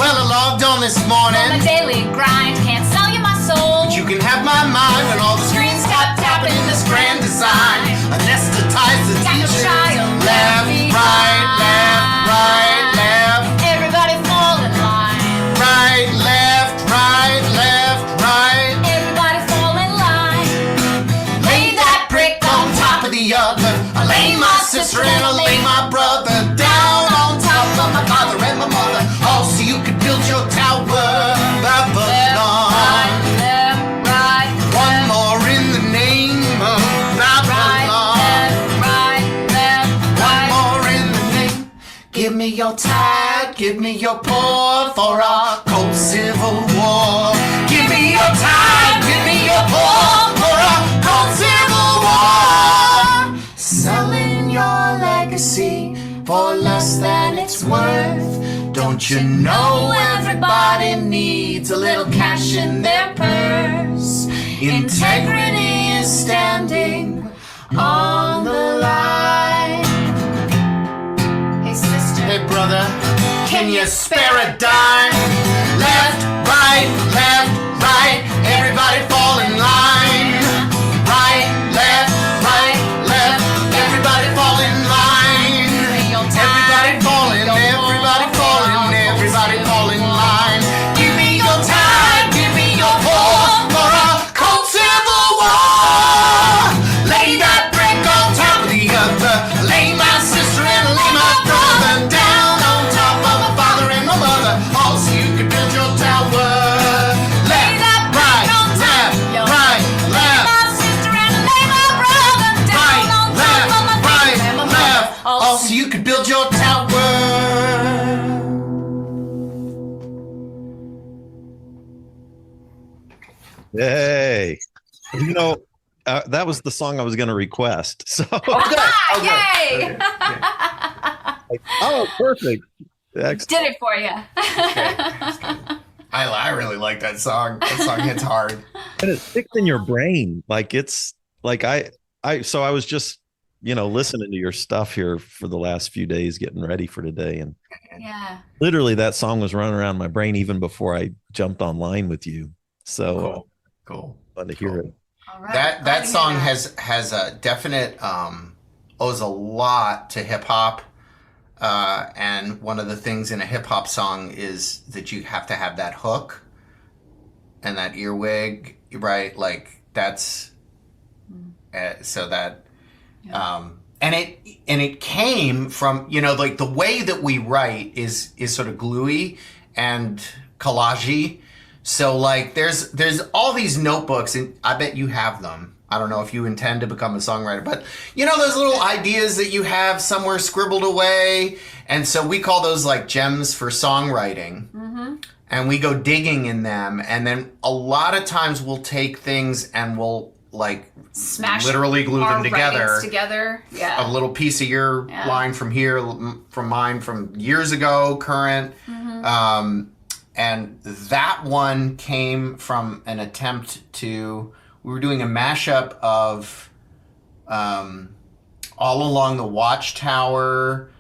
B: Well, I logged on this
C: On a
B: morning.
C: daily grind, can't sell you my soul.
B: You can have my mind when all the screens stop tapping in this grand design. Anesthetize the
C: Got no
B: teacher.
C: child
B: Left,
C: left
B: right, left, right, left.
C: Everybody falling.
B: Give me your tide, give me your pour for our cold civil war. Give me your tide, give me your pour for our cold civil war. Selling your legacy for less than it's worth. Don't you know everybody needs a little cash in their purse? Integrity is standing on the line.
C: Hey, sister.
B: Hey brother, can you spare a dime? Left, right, everybody fall in line. Right, left, everybody fall in line. Everybody fall in, everybody fall in, everybody fall in line. Give me your time, give me your pour for a cold civil war. Lay that brick on top of the other. Lay my sister and lay my brother down on top of my father and my mother. All so you can build your tower. Left, right, left.
C: My sister and lay my brother down on top of my father and my mother.
B: All so you can build your tower.
A: Hey, that was the song I was going to request. So,
C: Yay!
A: oh, perfect. Excellent.
C: Did it for you.
B: I really like that song. That song hits hard.
A: And it sticks in your brain. Like it's like so I was just, listening to your stuff here for the last few days, getting ready for today. And
C: Yeah.
A: literally that song was running around my brain even before I jumped online with you. So
B: Cool.
A: fun to hear it.
C: All right.
B: That
C: Glad to hear
B: song
C: that.
B: has a definite owes a lot to hip hop. And one of the things in a hip hop song is that you have to have that hook and that earwig, right? Like that's so that and it came from, like the way that we write is sort of gluey and collagey. So like there's all these notebooks, and I bet you have them. I don't know if you intend to become a songwriter, but those little ideas that you have somewhere scribbled away. And so we call those like gems for songwriting.
C: Mm-hmm.
B: And we go digging in them. And then a lot of times we'll take things and we'll like
C: Smash
B: literally glue
C: our
B: them together.
C: writings together. Yeah.
B: A little piece of your
C: Yeah.
B: line from here, from mine from years ago, current.
C: Mm-hmm.
B: And that one came from an attempt we were doing a mashup of All Along the Watchtower,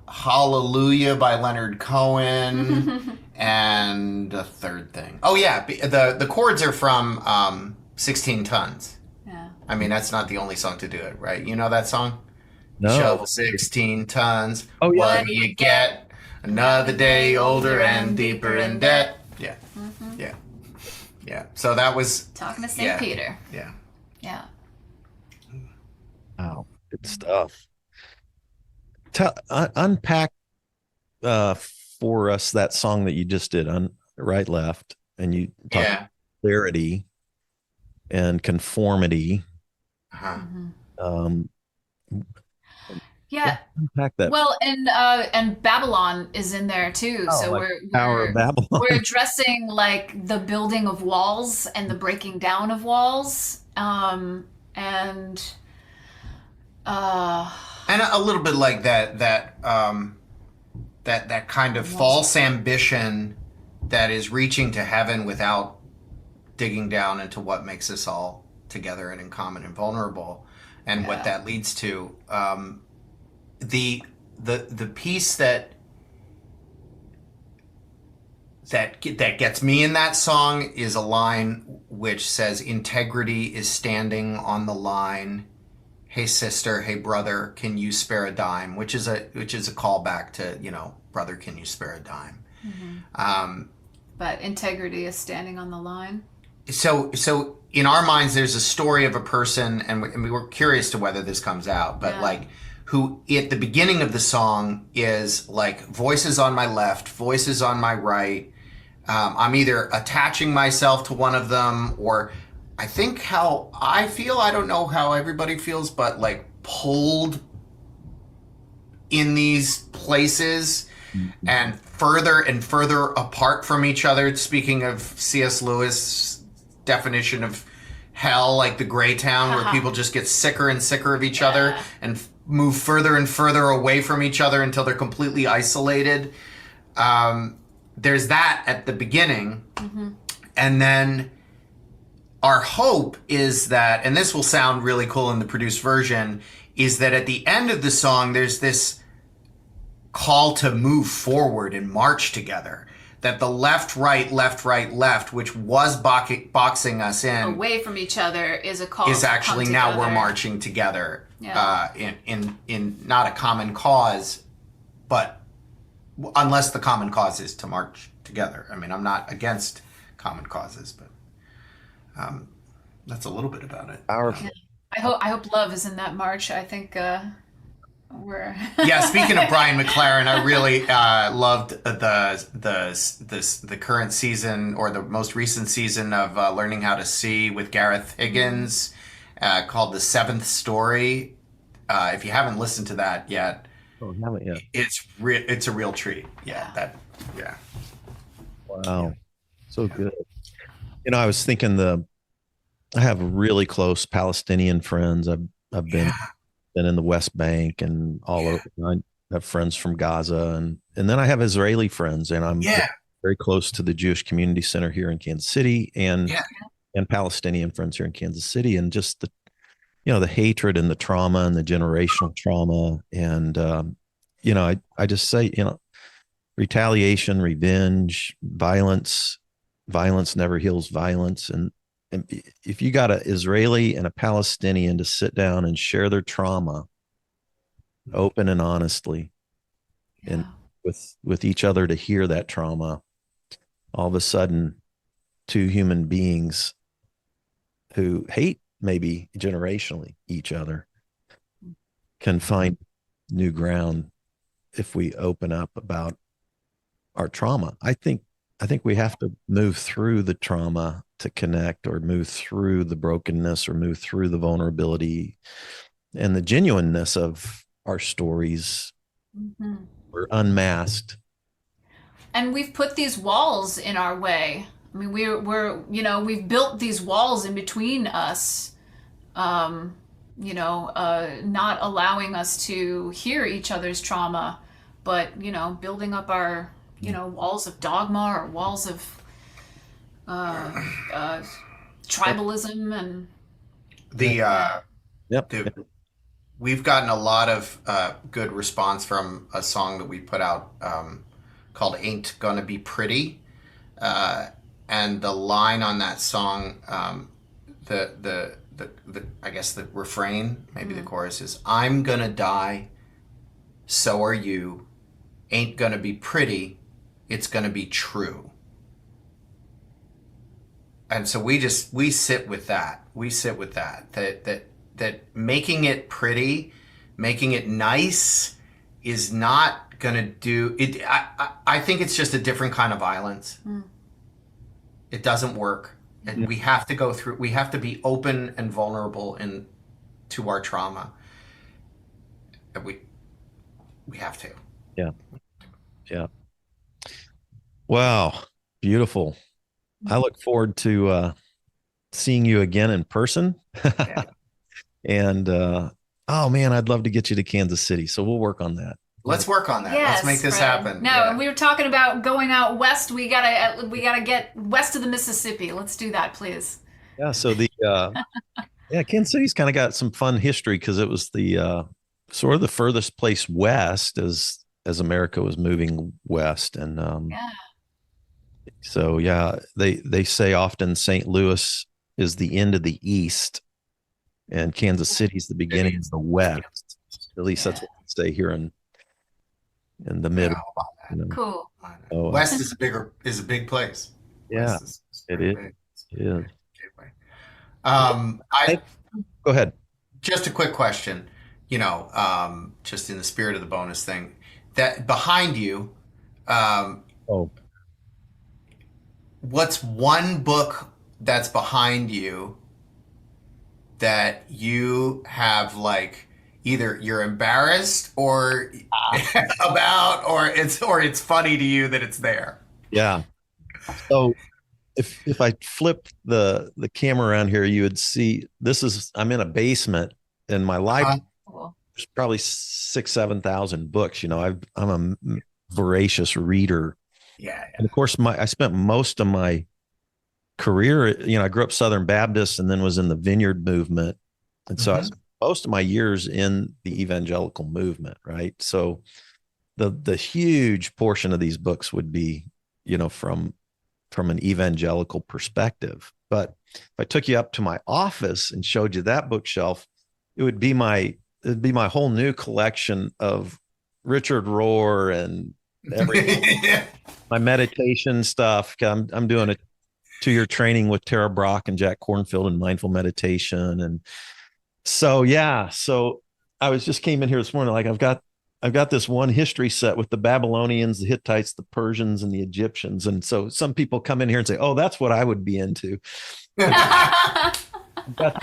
B: Hallelujah by Leonard Cohen, and a third thing. Oh yeah, the chords are from 16 Tons.
C: Yeah.
B: I mean, that's not the only song to do it, right? You know that song?
A: No.
B: Shovel 16 tons.
A: Oh, yeah.
B: What do you get? Another day older and deeper in debt. Yeah.
C: Mm-hmm.
B: Yeah. Yeah. So that was,
C: Talking to St.
B: Yeah.
C: Peter.
B: yeah.
C: Yeah.
A: Wow, good stuff. Unpack for us that song that you just did on Right Left, and you talked
B: Yeah.
A: about clarity and conformity.
B: Uh-huh.
C: Mm-hmm. Yeah.
A: Unpack that.
C: Well, and Babylon is in there too.
A: Oh,
C: So
A: like
C: we're
A: Tower of Babylon.
C: we're addressing like the building of walls and the breaking down of walls. And
B: And a little bit like that kind of false ambition that is reaching to heaven without digging down into what makes us all together and in common and vulnerable, and what that leads to. The piece that gets me in that song is a line which says, "Integrity is standing on the line. Hey sister, hey brother, can you spare a dime?" Which is a callback to, brother, can you spare a dime?
C: but integrity is standing on the line.
B: So in our minds, there's a story of a person, and we were curious to whether this comes out, but like, who at the beginning of the song is like, voices on my left, voices on my right. I'm either attaching myself to one of them, or I think how I feel, I don't know how everybody feels, but like pulled in these places and further apart from each other. Speaking of C.S. Lewis' definition of hell, like the gray town, where people just get sicker and sicker of each other and move further and further away from each other until they're completely isolated. There's that at the beginning. And then our hope is that, and this will sound really cool in the produced version, is that at the end of the song, there's this call to move forward and march together. That the left, right, left, which was boxing us in
C: away from each other, is a call.
B: Is
C: to
B: actually
C: come
B: now
C: together.
B: we're marching together in not a common cause, but unless the common cause is to march together. I mean, I'm not against common causes, but that's a little bit about it.
A: Powerful.
C: I hope love is in that march. I think we're
B: Yeah, speaking of Brian McLaren, I really loved the current season, or the most recent season of Learning How to See with Gareth Higgins, called The Seventh Story. If you haven't listened to that yet,
A: Haven't yet.
B: it's a real treat. Yeah.
A: Wow. So good. I was thinking I have really close Palestinian friends. I've been in the West Bank and all over. I have friends from Gaza, and then I have Israeli friends, and I'm very close to the Jewish Community Center here in Kansas City, and Palestinian friends here in Kansas City, and just the hatred and the trauma and the generational trauma, and I just say, retaliation, revenge, violence never heals violence. And if you got an Israeli and a Palestinian to sit down and share their trauma open and honestly, and with each other, to hear that trauma, all of a sudden two human beings who hate maybe generationally each other can find new ground if we open up about our trauma. I think we have to move through the trauma to connect, or move through the brokenness, or move through the vulnerability and the genuineness of our stories. We're unmasked.
C: And we've put these walls in our way. I mean, we've built these walls in between us, not allowing us to hear each other's trauma, but, building up our, walls of dogma, or walls of tribalism, and
B: we've gotten a lot of good response from a song that we put out called "Ain't Gonna Be Pretty," and the line on that song, the I guess the refrain, maybe the chorus, is "I'm gonna die, so are you. Ain't gonna be pretty, it's gonna be true." And so we sit with that. We sit with that making it pretty, making it nice is not gonna do it. I think it's just a different kind of violence. It doesn't work. And we have to be open and vulnerable to our trauma. And we have to.
A: Yeah. Wow. Beautiful. I look forward to seeing you again in person. And oh man, I'd love to get you to Kansas City. So we'll work on that.
B: Let's work on that.
C: Yes,
B: Let's make this
C: Fred.
B: happen.
C: No, and we were talking about going out west. We gotta get west of the Mississippi. Let's do that, please.
A: Yeah. So Kansas City's kind of got some fun history, because it was the sort of the furthest place west as America was moving west, and so they say often St. Louis is the end of the East, and Kansas City's the beginning of the West. At least that's what they say here in the middle.
C: Cool.
A: So,
B: West is a big place.
A: Yeah, it is.
B: Big.
A: It is. Go ahead.
B: Just a quick question, just in the spirit of the bonus thing, that behind you, what's one book that's behind you that you have, like, either you're embarrassed or or it's funny to you that it's there.
A: Yeah. So if I flip the camera around here, you would see I'm in a basement and my library
C: Cool.
A: there's probably 6,000-7,000 books. I'm a voracious reader.
B: Yeah.
A: And of course I spent most of my career, I grew up Southern Baptist and then was in the Vineyard movement. And so I spent most of my years in the evangelical movement, right? So the huge portion of these books would be, from an evangelical perspective. But if I took you up to my office and showed you that bookshelf, it'd be my whole new collection of Richard Rohr and everything. My meditation stuff. I'm doing a 2-year training with Tara Brach and Jack Kornfield in mindful meditation. And so, so I just came in here this morning, like I've got this one history set with the Babylonians, the Hittites, the Persians, and the Egyptians. And so some people come in here and say, oh, that's what I would be into. I've got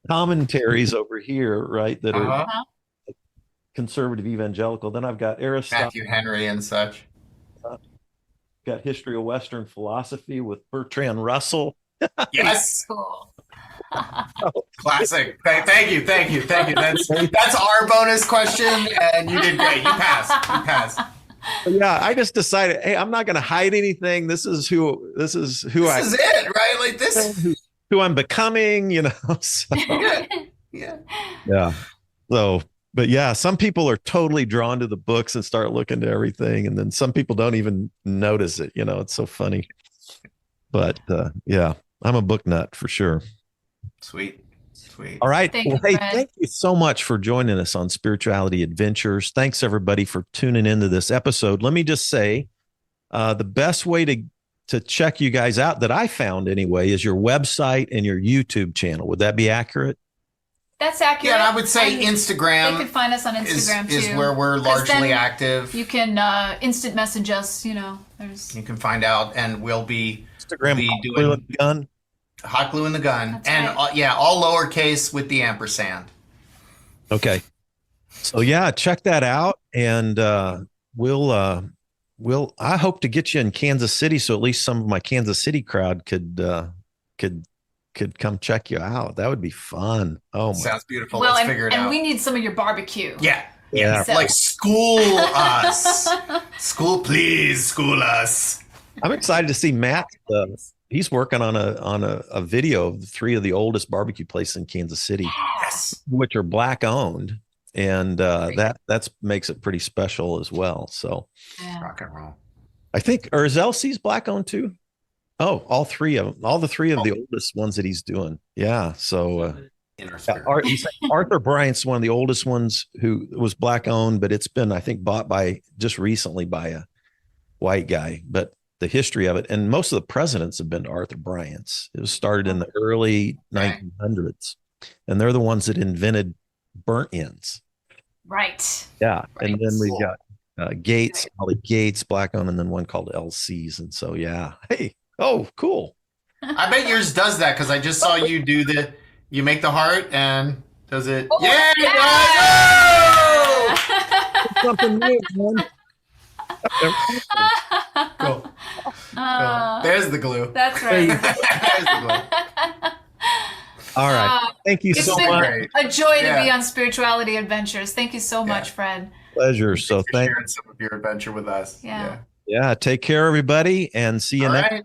A: commentaries over here, right, that are conservative evangelical. Then I've got Aristotle,
B: Matthew Henry and such.
A: Got History of Western Philosophy with Bertrand Russell.
B: Yes.
C: Cool.
B: Classic. Thank you. That's our bonus question, and you did great. You passed.
A: Yeah, I just decided, hey, I'm not going to hide anything. This is who
B: This is it, right? Like this.
A: Who I'm becoming, So,
B: yeah.
A: So, but yeah, some people are totally drawn to the books and start looking to everything, and then some people don't even notice it. It's so funny. But yeah, I'm a book nut for sure.
B: Sweet.
A: All right.
C: Thank you,
A: hey,
C: Fred.
A: thank you so much for joining us on Spirituality Adventures. Thanks everybody for tuning into this episode. Let me just say, the best way to check you guys out that I found anyway is your website and your YouTube channel. Would that be accurate?
C: That's accurate.
B: Yeah, and I would say
C: And
B: Instagram.
C: They could find us on Instagram
B: is
C: too.
B: where we're
C: 'Cause then
B: largely active.
C: You can instant message us. There's
B: You can find out, and we'll be
A: Instagram,
B: doing
A: gun.
B: hot glue in the gun,
C: That's
B: and
C: right.
B: all lowercase with the ampersand.
A: Okay. So yeah, check that out. And we'll I hope to get you in Kansas City. So at least some of my Kansas City crowd could come check you out. That would be fun. Oh my.
B: Sounds beautiful.
C: well,
B: Let's
C: and,
B: figure it
C: and
B: out.
C: we need some of your barbecue.
B: Yeah.
C: So-
B: Like school us. Please school us.
A: I'm excited to see Matt. He's working on a video of 3 of the oldest barbecue places in Kansas City,
B: Yes.
A: which are Black owned, and that makes it pretty special as well. So
C: Yeah.
B: Rock and roll.
A: I think, or is LC's Black owned too? Oh, all 3 of them, all the 3 of the oldest ones that he's doing. Yeah. So
B: In our spirit.
A: Arthur Bryant's one of the oldest ones who was Black owned, but it's been, I think, bought just recently by a white guy. But the history of it, and most of the presidents have been to Arthur Bryant's. It was started in the early 1900s, and they're the ones that invented burnt ends.
C: Right.
A: Yeah,
C: Right.
A: and then we've got Gates, Ollie Gates, Black owned, and then one called LC's. And so, yeah, hey, oh, cool.
B: I bet yours does that because I just saw you do you make the heart and does it?
C: Oh,
B: yeah, it does!
A: Something new, man.
B: Oh! Cool.
C: Uh,
B: There's the glue.
C: That's right.
B: There's the glue.
A: All right, thank you
C: It's
A: so
C: been
A: much.
B: Great.
C: a joy to
B: Yeah.
C: be on Spirituality Adventures. Thank you so much, Fred.
A: Pleasure. So
B: Thanks for sharing some of your adventure with us.
C: Yeah.
A: take care, everybody, and see you
B: All
A: next.
B: right.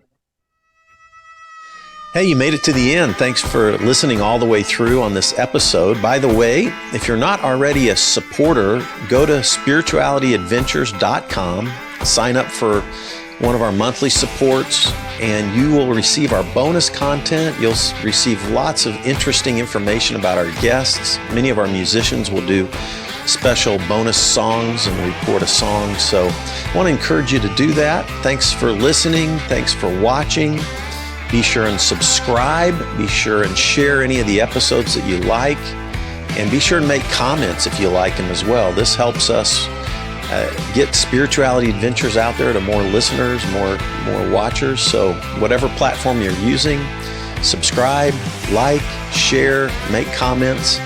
A: Hey, you made it to the end. Thanks for listening all the way through on this episode. By the way, if you're not already a supporter, go to spiritualityadventures.com, sign up for one of our monthly supports, and you will receive our bonus content. You'll receive lots of interesting information about our guests. Many of our musicians will do special bonus songs and record a song. So I want to encourage you to do that. Thanks for listening. Thanks for watching. Be sure and subscribe. Be sure and share any of the episodes that you like. And be sure and make comments if you like them as well. This helps us get Spirituality Adventures out there to more listeners, more watchers. So whatever platform you're using, subscribe, like, share, make comments.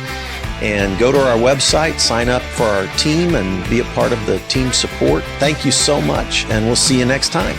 A: and go to our website, sign up for our team, and be a part of the team support. Thank you so much, and we'll see you next time.